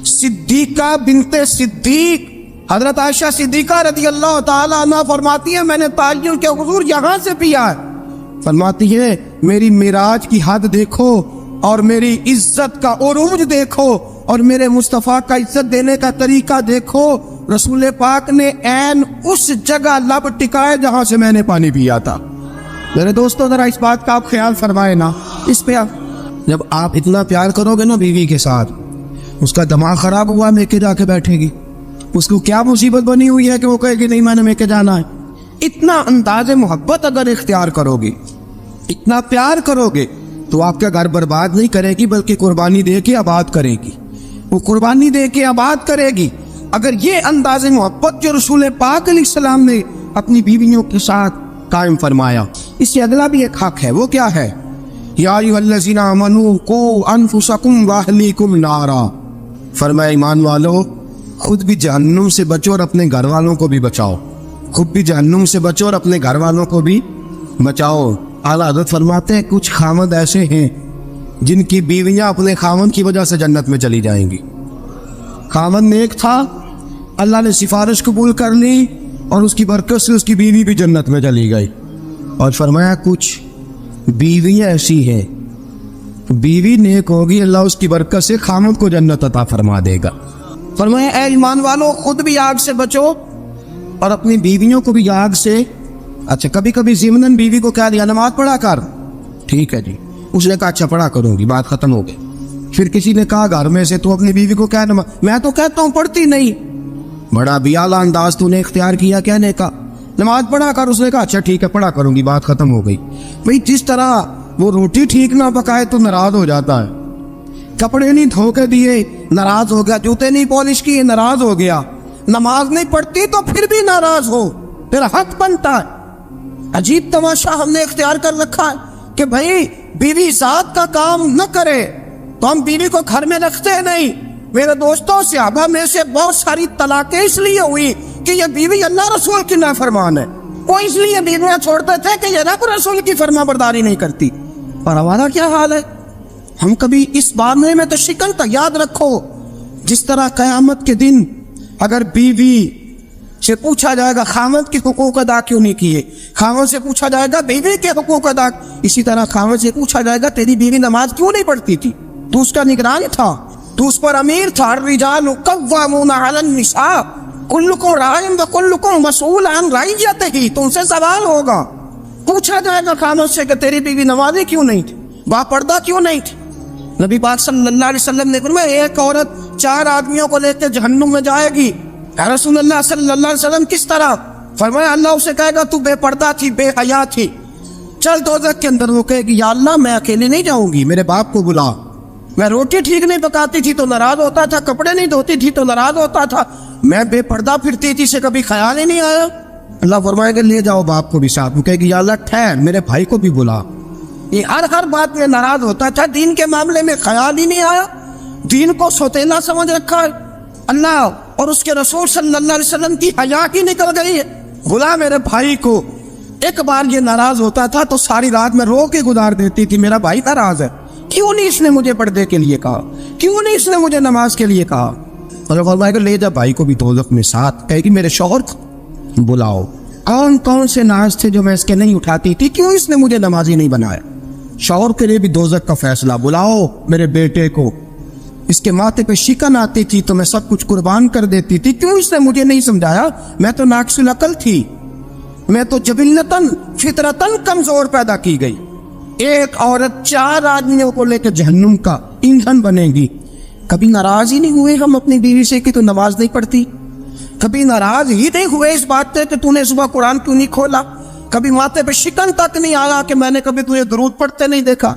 S2: सिद्दीका बिनते सिद्दीक हजरत आयशा सिद्दीका रज़ियल्लाहु ताला अन्हा फरमाती है मैंने ताय्युन के हुजूर यहाँ से पिया है। फरमाती है मेरी मिराज की हद देखो और मेरी इज्जत का उरूज देखो और मेरे मुस्तफ़ा का इज्जत देने का तरीका देखो। रसूल पाक ने ऐन उस जगह लब टिकाए जहां से मैंने पानी पिया था। मेरे दोस्तों जरा इस बात का आप ख्याल फरमाए ना, इस पे जब आप इतना प्यार करोगे ना बीवी के साथ, उसका दिमाग खराब हुआ मेके जाके बैठेगी, उसको क्या मुसीबत बनी हुई है कि वो कहेगी नहीं मैंने मेके जाना है। इतना अंदाज़े मोहब्बत अगर इख्तियार करोगे, इतना प्यार करोगे तो आपका घर बर्बाद नहीं करेगी बल्कि कुर्बानी दे के आबाद करेगी, वो कुर्बानी दे के आबाद करेगी। अगर ये अंदाज़े मोहब्बत जो रसूल पाक अलैहिस्सलाम ने अपनी बीवियों के साथ कायम फरमाया, इससे अगला भी एक हक है, वो क्या है, या अय्युहल्लज़ीना आमनू कू अनफुसकुम व अहलीकुम नारा, फरमाया ईमान वालो खुद भी जहन्नुम से बचो और अपने घर वालों को भी बचाओ, खुद भी जहन्नुम से बचो और अपने घर वालों को भी बचाओ। आला हज़रत फरमाते हैं कुछ खामद ऐसे हैं जिनकी बीवियां अपने खामद की वजह से जन्नत में चली जाएंगी। खामद नेक था, अल्लाह ने सिफारिश कबूल कर ली और उसकी बरकत से उसकी बीवी भी जन्नत में चली गई। और फरमाया कुछ बीवियां ऐसी हैं, बीवी नेक होगी अल्लाह उसकी बरकत से खामद को जन्नत अता फरमा देगा। फरमाया ऐ ईमान वालों खुद भी आग से बचो और अपनी बीवियों को भी आग से। अच्छा कभी कभी ज़िमनन बीवी को कह दिया नमाज पढ़ा कर, ठीक है जी, उसने कहा अच्छा पढ़ा करूंगी, बात खत्म हो गई। फिर किसी ने कहा घर में से तो अपनी बीवी को कह नमाज, मैं तो कहता हूँ पढ़ती नहीं, बड़ा बियाला अंदाज तूने इख्तियार किया कहने का, नमाज पढ़ा कर, उसने कहा अच्छा ठीक है पढ़ा करूंगी, बात खत्म हो गई। भाई जिस तरह वो रोटी ठीक ना पकाए तो नाराज हो जाता है, कपड़े नहीं धो के दिए नाराज हो गया, जूते नहीं पॉलिश किए नाराज हो गया, नमाज नहीं पढ़ती तो फिर भी नाराज हो, तेरा हक बनता है। अजीब तमाशा हमने इख्तियार कर रखा है कि भाई बीवी साथ का काम न करे तो हम बीवी को घर में रखते नहीं। मेरे दोस्तों सहाबा में से बहुत सारी तलाकें इसलिए हुई कि ये बीवी अल्लाह रसूल की नाफरमान है, वो इसलिए बीवियां छोड़ते थे कि ये रब रसूल की फरमाबरदारी नहीं करती। पर हमारा क्या हाल है, हम कभी इस मामले में तो शिकन तो याद रखो, जिस तरह कयामत के दिन अगर बीवी से पूछा जाएगा खामद के हुकूक अदा क्यों नहीं किए, खामद से पूछा जाएगा बीवी के हुकूक अदा, इसी तरह खामद से पूछा जाएगा तेरी बीवी नमाज क्यों नहीं पढ़ती थी, तू उसका निगरान था, तू उस पर अमीर था। रिजालु कव्वामूना अलन निसा कुल्लुकुम राइन व कुल्लुकुम मसऊल अन रइयतिही, तुमसे सवाल होगा, पूछा जाएगा खामद से कि तेरी बीवी नमाज़ी क्यों नहीं थी, बापर्दा क्यों नहीं थी। नबी पाक सल्लल्लाहु अलैहि वसल्लम ने फरमाया एक औरत 4 आदमियों को लेकर जहन्नुम में जाएगी। या रसूल अल्लाह सल्लल्लाहु अलैहि वसल्लम किस तरह? फरमाया अल्लाह उसे कहेगा तू बेपर्दा थी, बेहया थी, चल दोज़ख के अंदर। वो कहेगी या अल्लाह मैं अकेले नहीं जाऊंगी, मेरे बाप को बुला। मैं रोटी ठीक नहीं पकाती थी तो नाराज होता था, कपड़े नहीं धोती थी तो नाराज होता था, मैं बेपर्दा फिरती थी से कभी ख्याल ही नहीं आया। अल्लाह फरमाएगा ले जाओ बाप को भी साथ। वो कहेगी या अल्लाह ठहर, मेरे भाई को भी बुला। ये हर बात में नाराज होता था, दीन के मामले में ख्याल ही नहीं आया, दीन को सौतेला समझ रखा है। अल्लाह और उसके रसूल सल्लल्लाहु अलैहि वसल्लम की हया की निकल गई है। बुला मेरे भाई को। एक बार ये नाराज होता था तो सारी रात में रो के गुजार देती थी, मेरा भाई नाराज है, क्यों नहीं इसने मुझे पर्दे के लिए कहा, क्यों नहीं इसने मुझे नमाज के लिए कहा। और फरमाएगा ले जा भाई को भी दोज़ख में साथ। कहेगी मेरे शौहर को बुलाओ, कौन कौन से नाज थे जो मैं इसके नहीं उठाती थी, क्यों इसने मुझे नमाजी नहीं बनाया। शौहर के लिए भी दोज़ख का फैसला, बुलाओ मेरे बेटे को, इसके माथे पे शिकन आती थी तो मैं सब कुछ कुर्बान कर देती थी, क्यों इसने मुझे नहीं समझाया। मैं तो नाक़िसुल अक़ल थी, मैं तो जबिल्लतन फितरतन कमजोर पैदा की गई। एक औरत 4 आदमियों को लेकर जहन्नुम का ईंधन बनेगी। कभी नाराज ही नहीं हुए हम अपनी बीवी से कि तू नमाज नहीं पढ़ती, कभी नाराज ही नहीं हुए इस बात से कि तूने सुबह कुरान क्यों नहीं खोला, कभी माथे पे शिकन तक नहीं आया कि मैंने कभी तुझे दुरूद पढ़ते नहीं देखा।